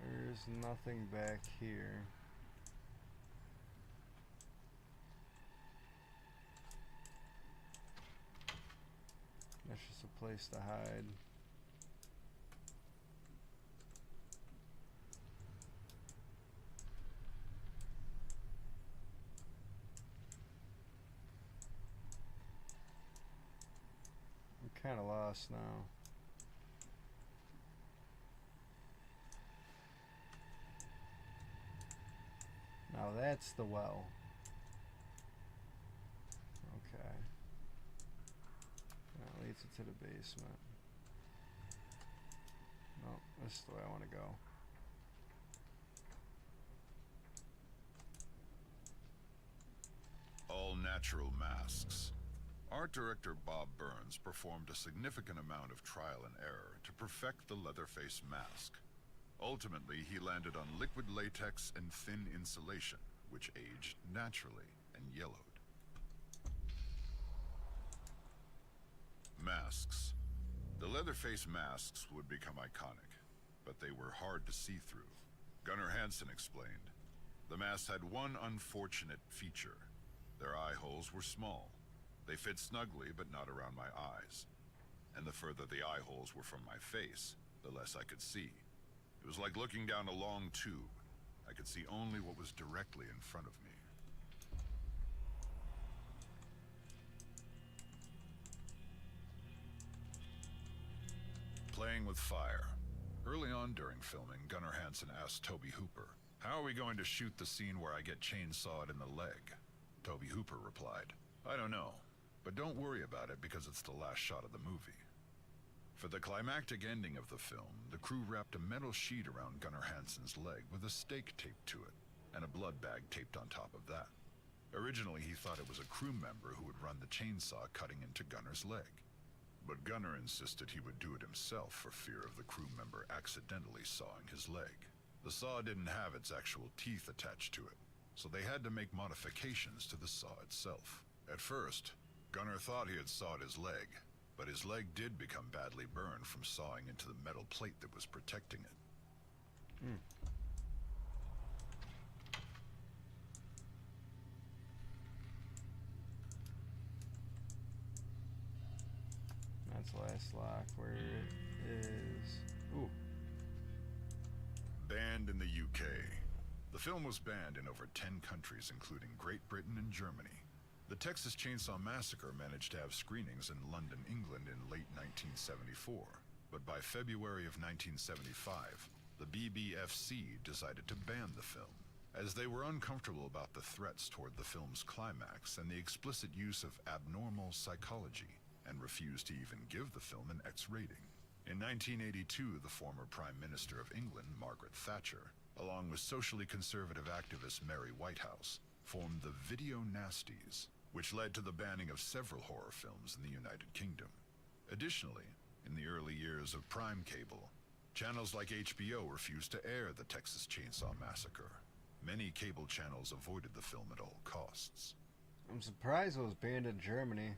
There's nothing back here. That's just a place to hide. Kind of lost now. Now that's the well. Okay. That leads it to the basement. No, this is the way I want to go. All natural masks. Art director Bob Burns performed a significant amount of trial and error to perfect the Leatherface mask. Ultimately, he landed on liquid latex and thin insulation, which aged naturally and yellowed. Masks. The Leatherface masks would become iconic, but they were hard to see through. Gunnar Hansen explained, the masks had one unfortunate feature. Their eye holes were small. They fit snugly, but not around my eyes. And the further the eye holes were from my face, the less I could see. It was like looking down a long tube. I could see only what was directly in front of me. Playing with fire. Early on during filming, Gunnar Hansen asked Tobe Hooper, "How are we going to shoot the scene where I get chainsawed in the leg?" Tobe Hooper replied, "I don't know. But don't worry about it because it's the last shot of the movie." For the climactic ending of the film, the crew wrapped a metal sheet around Gunnar Hansen's leg with a stake taped to it, and a blood bag taped on top of that. Originally, he thought it was a crew member who would run the chainsaw cutting into Gunnar's leg. But Gunnar insisted he would do it himself for fear of the crew member accidentally sawing his leg. The saw didn't have its actual teeth attached to it, so they had to make modifications to the saw itself. At first, Gunnar thought he had sawed his leg, but his leg did become badly burned from sawing into the metal plate that was protecting it. That's last lock where it is. Ooh. Banned in the UK. The film was banned in over 10 countries, including Great Britain and Germany. The Texas Chainsaw Massacre managed to have screenings in London, England in late 1974, but by February of 1975, the BBFC decided to ban the film, as they were uncomfortable about the threats toward the film's climax and the explicit use of abnormal psychology, and refused to even give the film an X rating. In 1982, the former Prime Minister of England, Margaret Thatcher, along with socially conservative activist Mary Whitehouse, formed the Video Nasties, which led to the banning of several horror films in the United Kingdom. Additionally, in the early years of Prime Cable, channels like HBO refused to air the Texas Chainsaw Massacre. Many cable channels avoided the film at all costs. I'm surprised it was banned in Germany.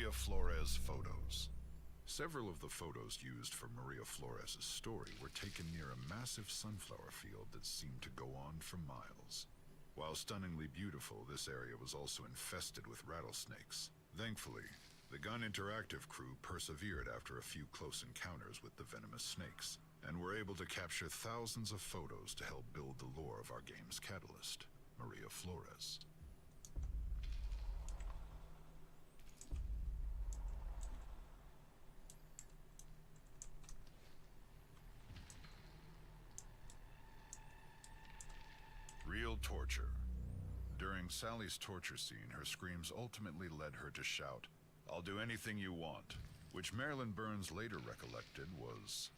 Maria Flores photos. Several of the photos used for Maria Flores' story were taken near a massive sunflower field that seemed to go on for miles. While stunningly beautiful, this area was also infested with rattlesnakes. Thankfully, the Gun Interactive crew persevered after a few close encounters with the venomous snakes, and were able to capture thousands of photos to help build the lore of our game's catalyst, Maria Flores. Real torture. During Sally's torture scene, her screams ultimately led her to shout, "I'll do anything you want," which Marilyn Burns later recollected was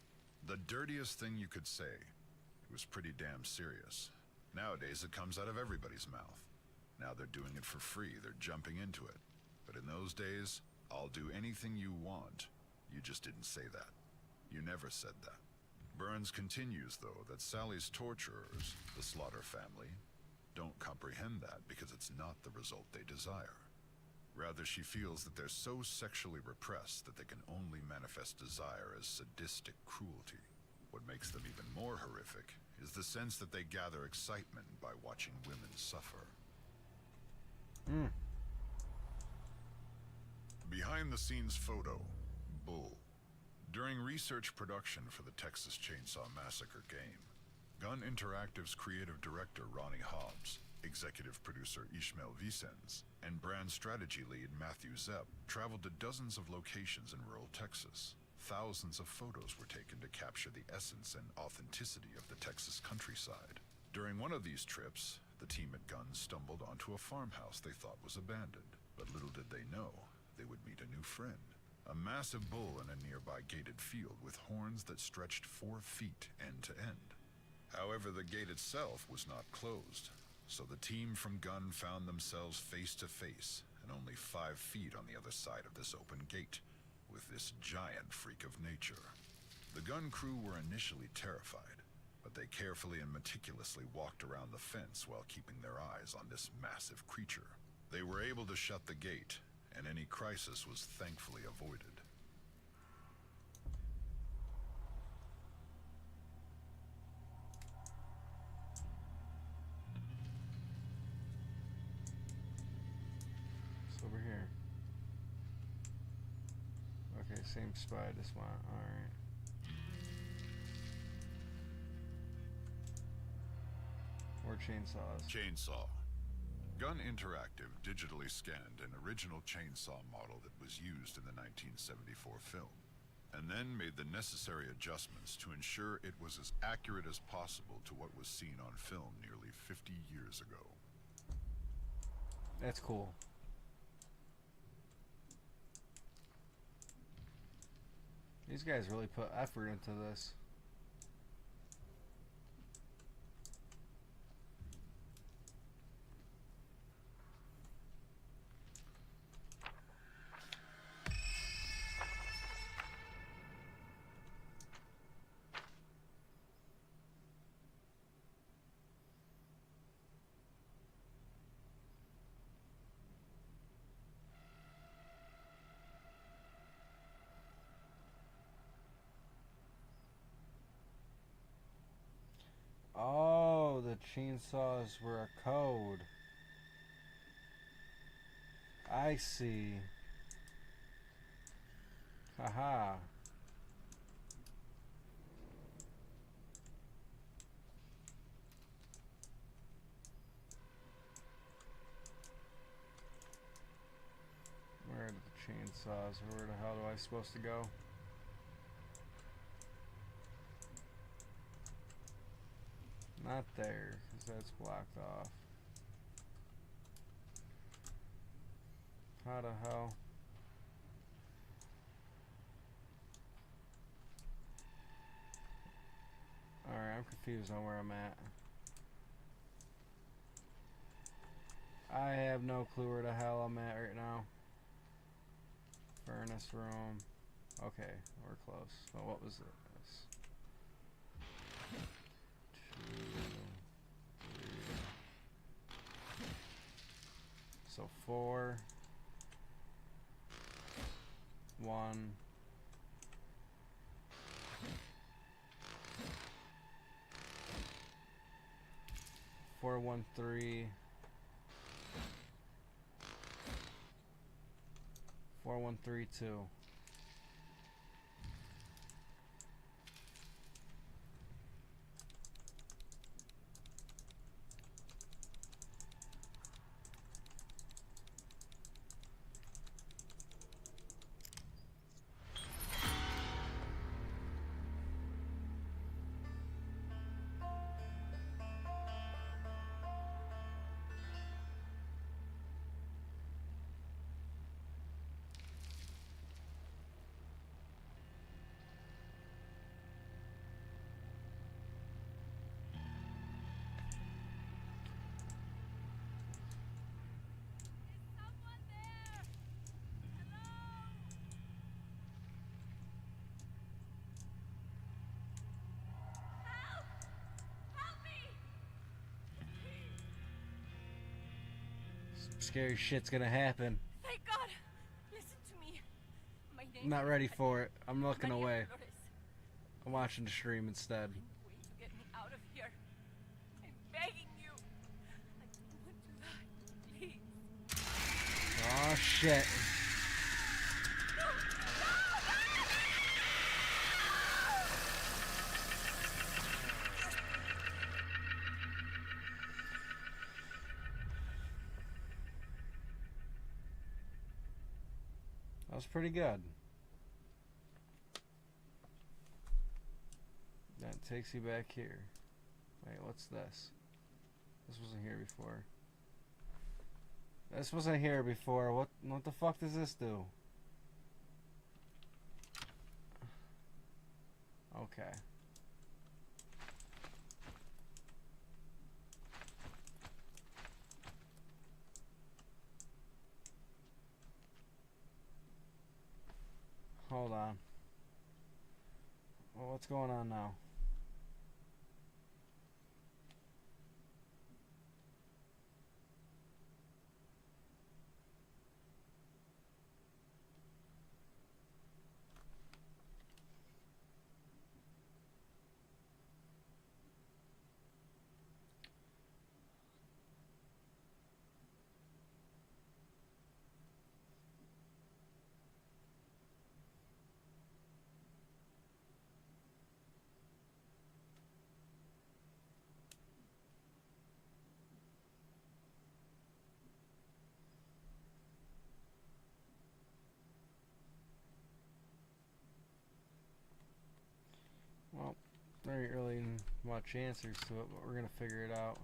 the dirtiest thing you could say. It was pretty damn serious. Nowadays it comes out of everybody's mouth. Now they're doing it for free, they're jumping into it. But in those days, "I'll do anything you want," you just didn't say that. You never said that. Burns continues, though, that Sally's torturers, the Slaughter family, don't comprehend that because it's not the result they desire. Rather, she feels that they're so sexually repressed that they can only manifest desire as sadistic cruelty. What makes them even more horrific is the sense that they gather excitement by watching women suffer. Behind-the-scenes photo, Bull. During research production for the Texas Chainsaw Massacre game, Gun Interactive's creative director Ronnie Hobbs, executive producer Ishmael Vicens, and brand strategy lead Matthew Zepp traveled to dozens of locations in rural Texas. Thousands of photos were taken to capture the essence and authenticity of the Texas countryside. During one of these trips, the team at Gun stumbled onto a farmhouse they thought was abandoned, but little did they know they would meet a new friend. A massive bull in a nearby gated field with horns that stretched 4 feet end to end. However, the gate itself was not closed, so the team from Gun found themselves face to face and only 5 feet on the other side of this open gate, with this giant freak of nature. The Gun crew were initially terrified, but they carefully and meticulously walked around the fence while keeping their eyes on this massive creature. They were able to shut the gate, and any crisis was thankfully avoided. It's over here. Okay, same spot I just went. Alright. More chainsaws. Chainsaw. Gun Interactive digitally scanned an original chainsaw model that was used in the 1974 film, and then made the necessary adjustments to ensure it was as accurate as possible to what was seen on film nearly 50 years ago. That's cool. These guys really put effort into this. Oh, the chainsaws were a code. I see. Haha. Where are the chainsaws? Where the hell am I supposed to go? Not there, because that's blocked off. How the hell? Alright, I'm confused on where I'm at. I have no clue where the hell I'm at right now. Furnace room. Okay, we're close. Well, what was this? 2, 3. So 4. 1. 413. 4132. Scary shit's gonna happen. Thank God! Listen to me. My name I'm not ready is for it. I'm looking Maria away. Flores. I'm watching the stream instead. Find a way to get me out of here. I'm begging you. I don't want to die. Please. Oh shit. That was pretty good. That takes you back here. Wait, what's this? This wasn't here before. This wasn't here before. What the fuck does this do? Okay. Hold on. Well, what's going on now? Well, there ain't really much answers to it, but we're gonna figure it out.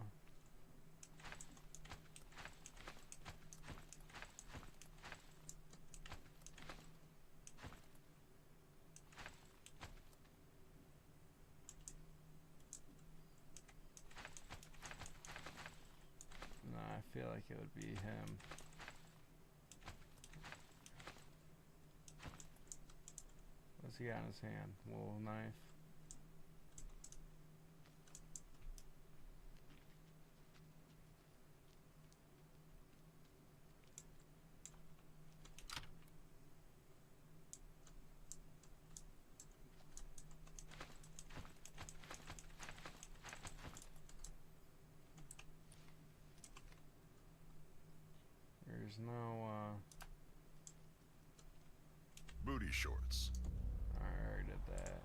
Nah, I feel like it would be him. What's he got in his hand? Wool knife. There's no, Booty shorts. I already did that.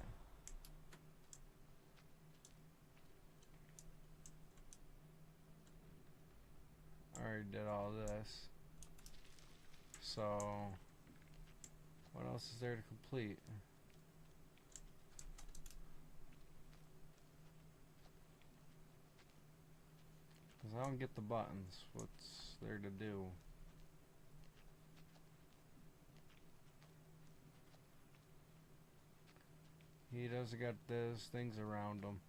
I already did all this. So, what else is there to complete? Because I don't get the buttons. What's there to do? He doesn't got those things around him.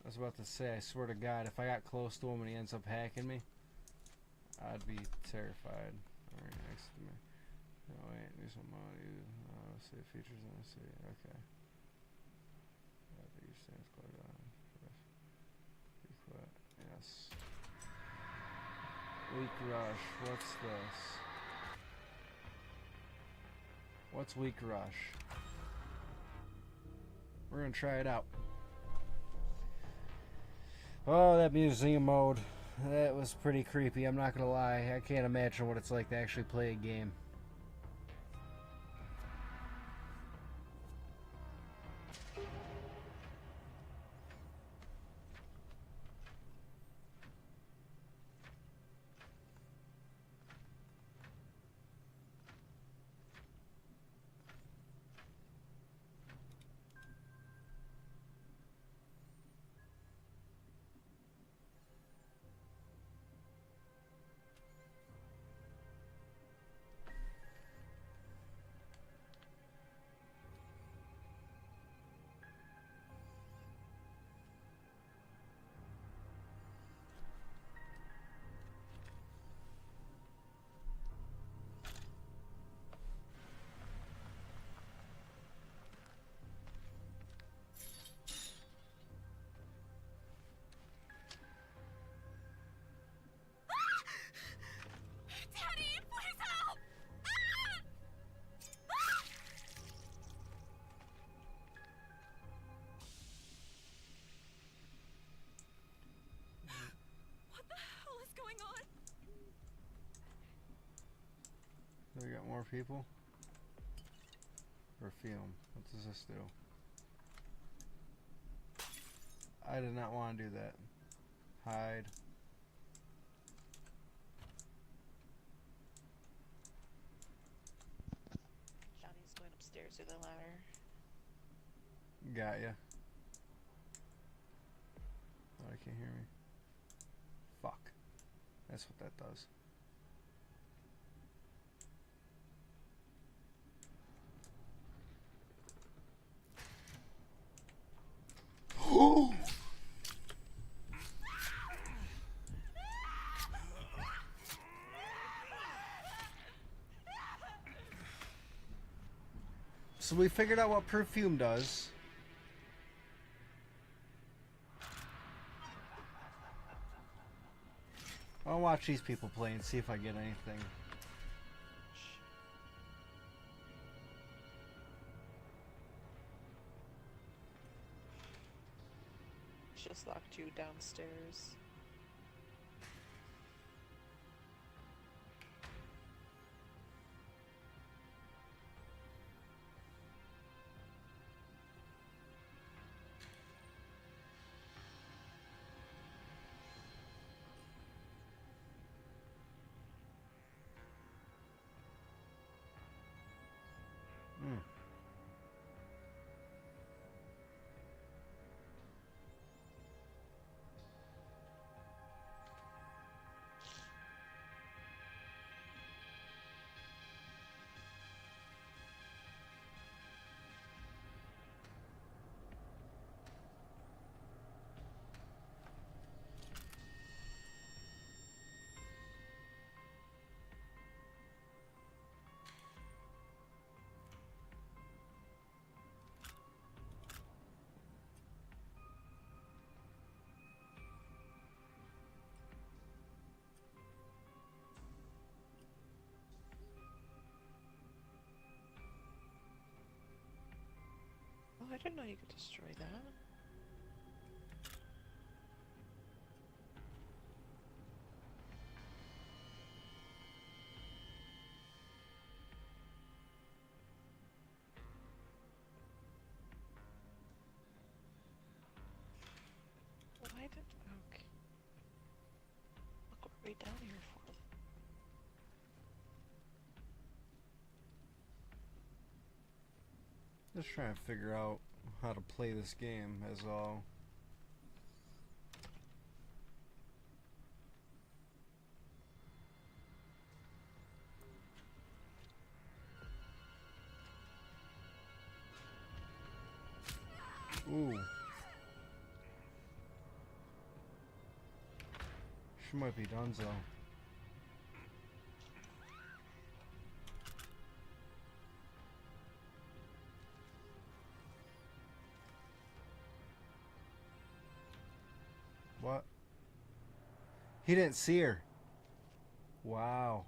I was about to say, I swear to God, if I got close to him and he ends up hacking me, I'd be terrified. Alright, next to me. Oh wait, do some money. See features, let me see. Okay. Yes. Weak Rush. What's this? What's Weak Rush? We're gonna try it out. Oh, that museum mode. That was pretty creepy, I'm not gonna lie. I can't imagine what it's like to actually play a game. Daddy, please help! Ah! Ah! What the hell is going on? We got more people? Perfume. What does this do? I did not want to do that. Hide. Johnny's going upstairs through the ladder. Got ya. Oh, I can't hear me. Fuck. That's what that does. So we figured out what perfume does. I'll watch these people play and see if I get anything. Just locked you downstairs. Hmm. Oh, I didn't know you could destroy that. Why did... Okay. Look what we're down here for. Just trying to figure out how to play this game as all. Ooh. She might be donezo. What? He didn't see her. Wow.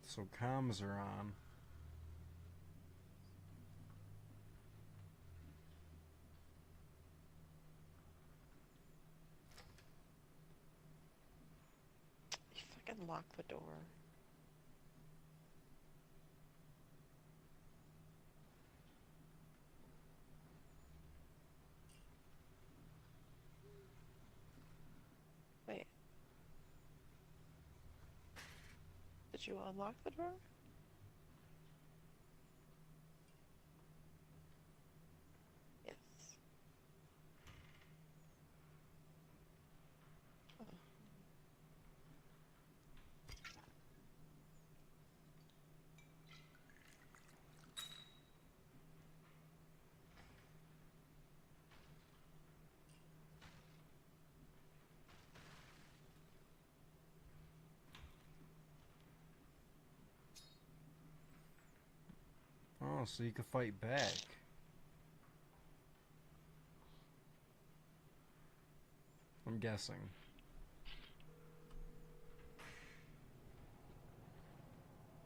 So comms are on. You fucking lock the door. Wait. Did you unlock the door? Yes. Oh. Oh, so you can fight back. I'm guessing.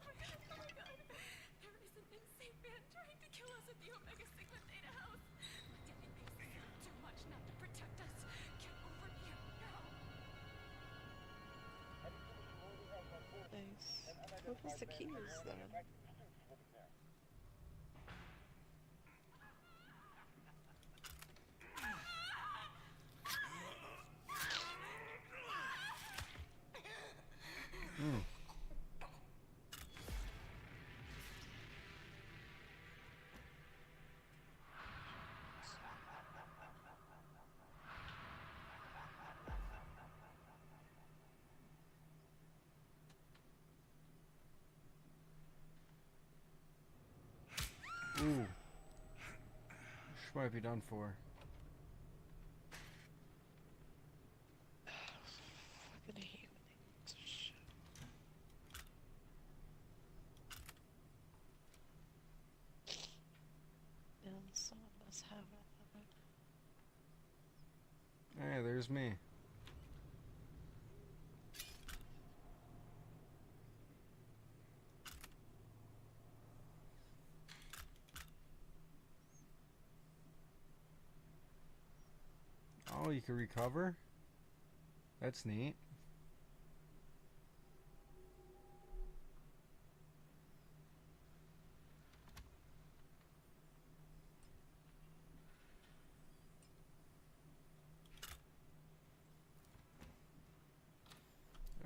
Oh my god, oh my god. There is an insane man trying to kill us at the Omega Sigma Theta house. My daddy makes this sound too much not to protect us. Get over here now. Nice. What was the keys then? Mm. Ooh. She might be done for. Fucking hate when they do some shit. And someone must have it. Hey, there's me. Oh, you can recover? That's neat.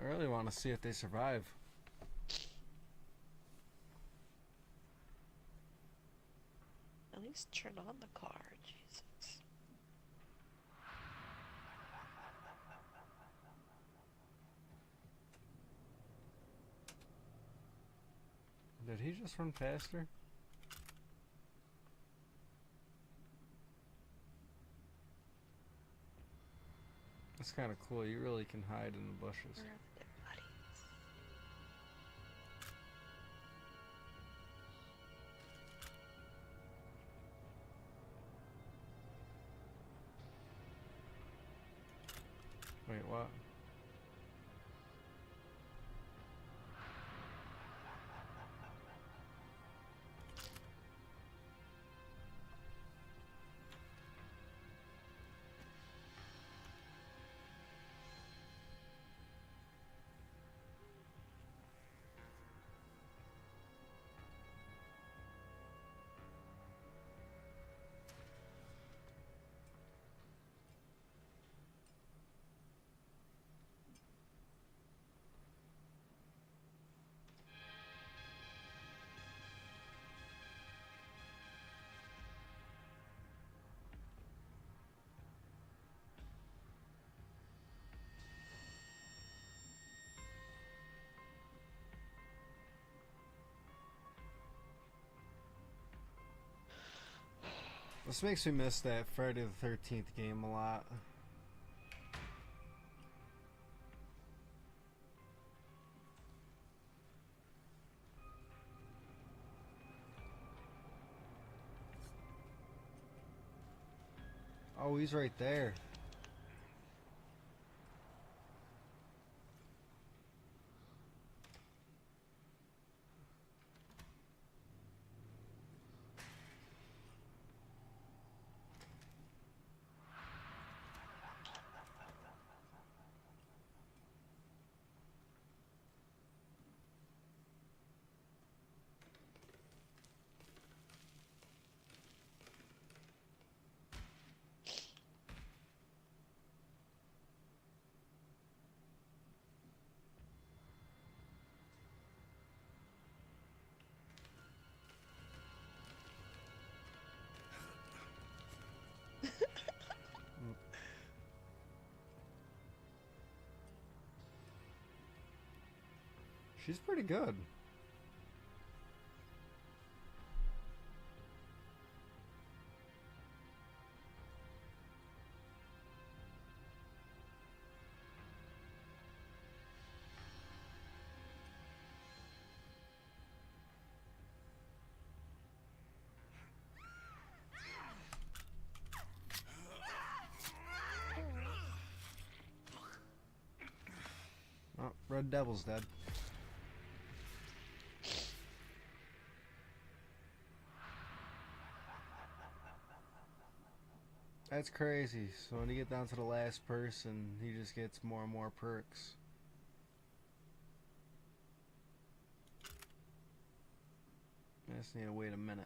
I really want to see if they survive. At least turn on the car, Jesus. Did he just run faster? That's kind of cool. You really can hide in the bushes. Where are the dead bodies? Wait, what? This makes me miss that Friday the 13th game a lot. Oh, he's right there. She's pretty good. Oh, Red Devil's dead. That's crazy. So when you get down to the last person, he just gets more and more perks. I just need to wait a minute.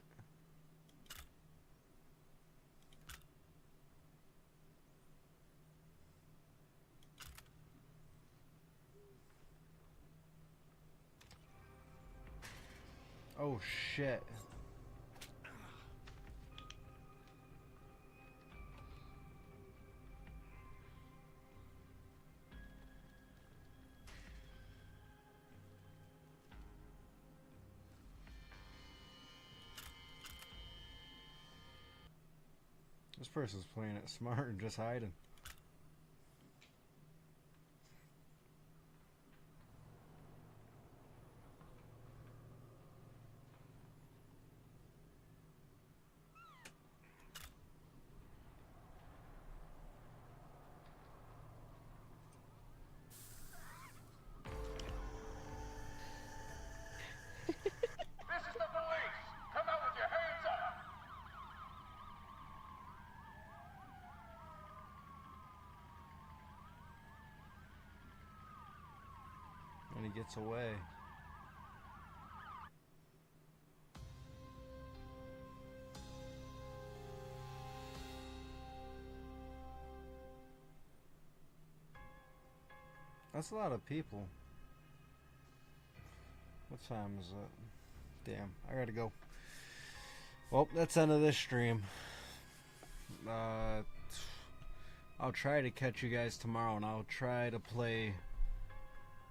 Oh shit. This person's playing it smart and just hiding. This is the police! Come out with your hands up! And he gets away. That's a lot of people. What time is it? Damn, I gotta go. Well, that's the end of this stream. I'll try to catch you guys tomorrow, and I'll try to play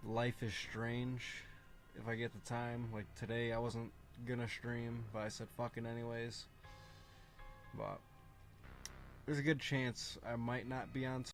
Life is Strange if I get the time. Like today, I wasn't gonna stream, but I said fucking anyways. But there's a good chance I might not be on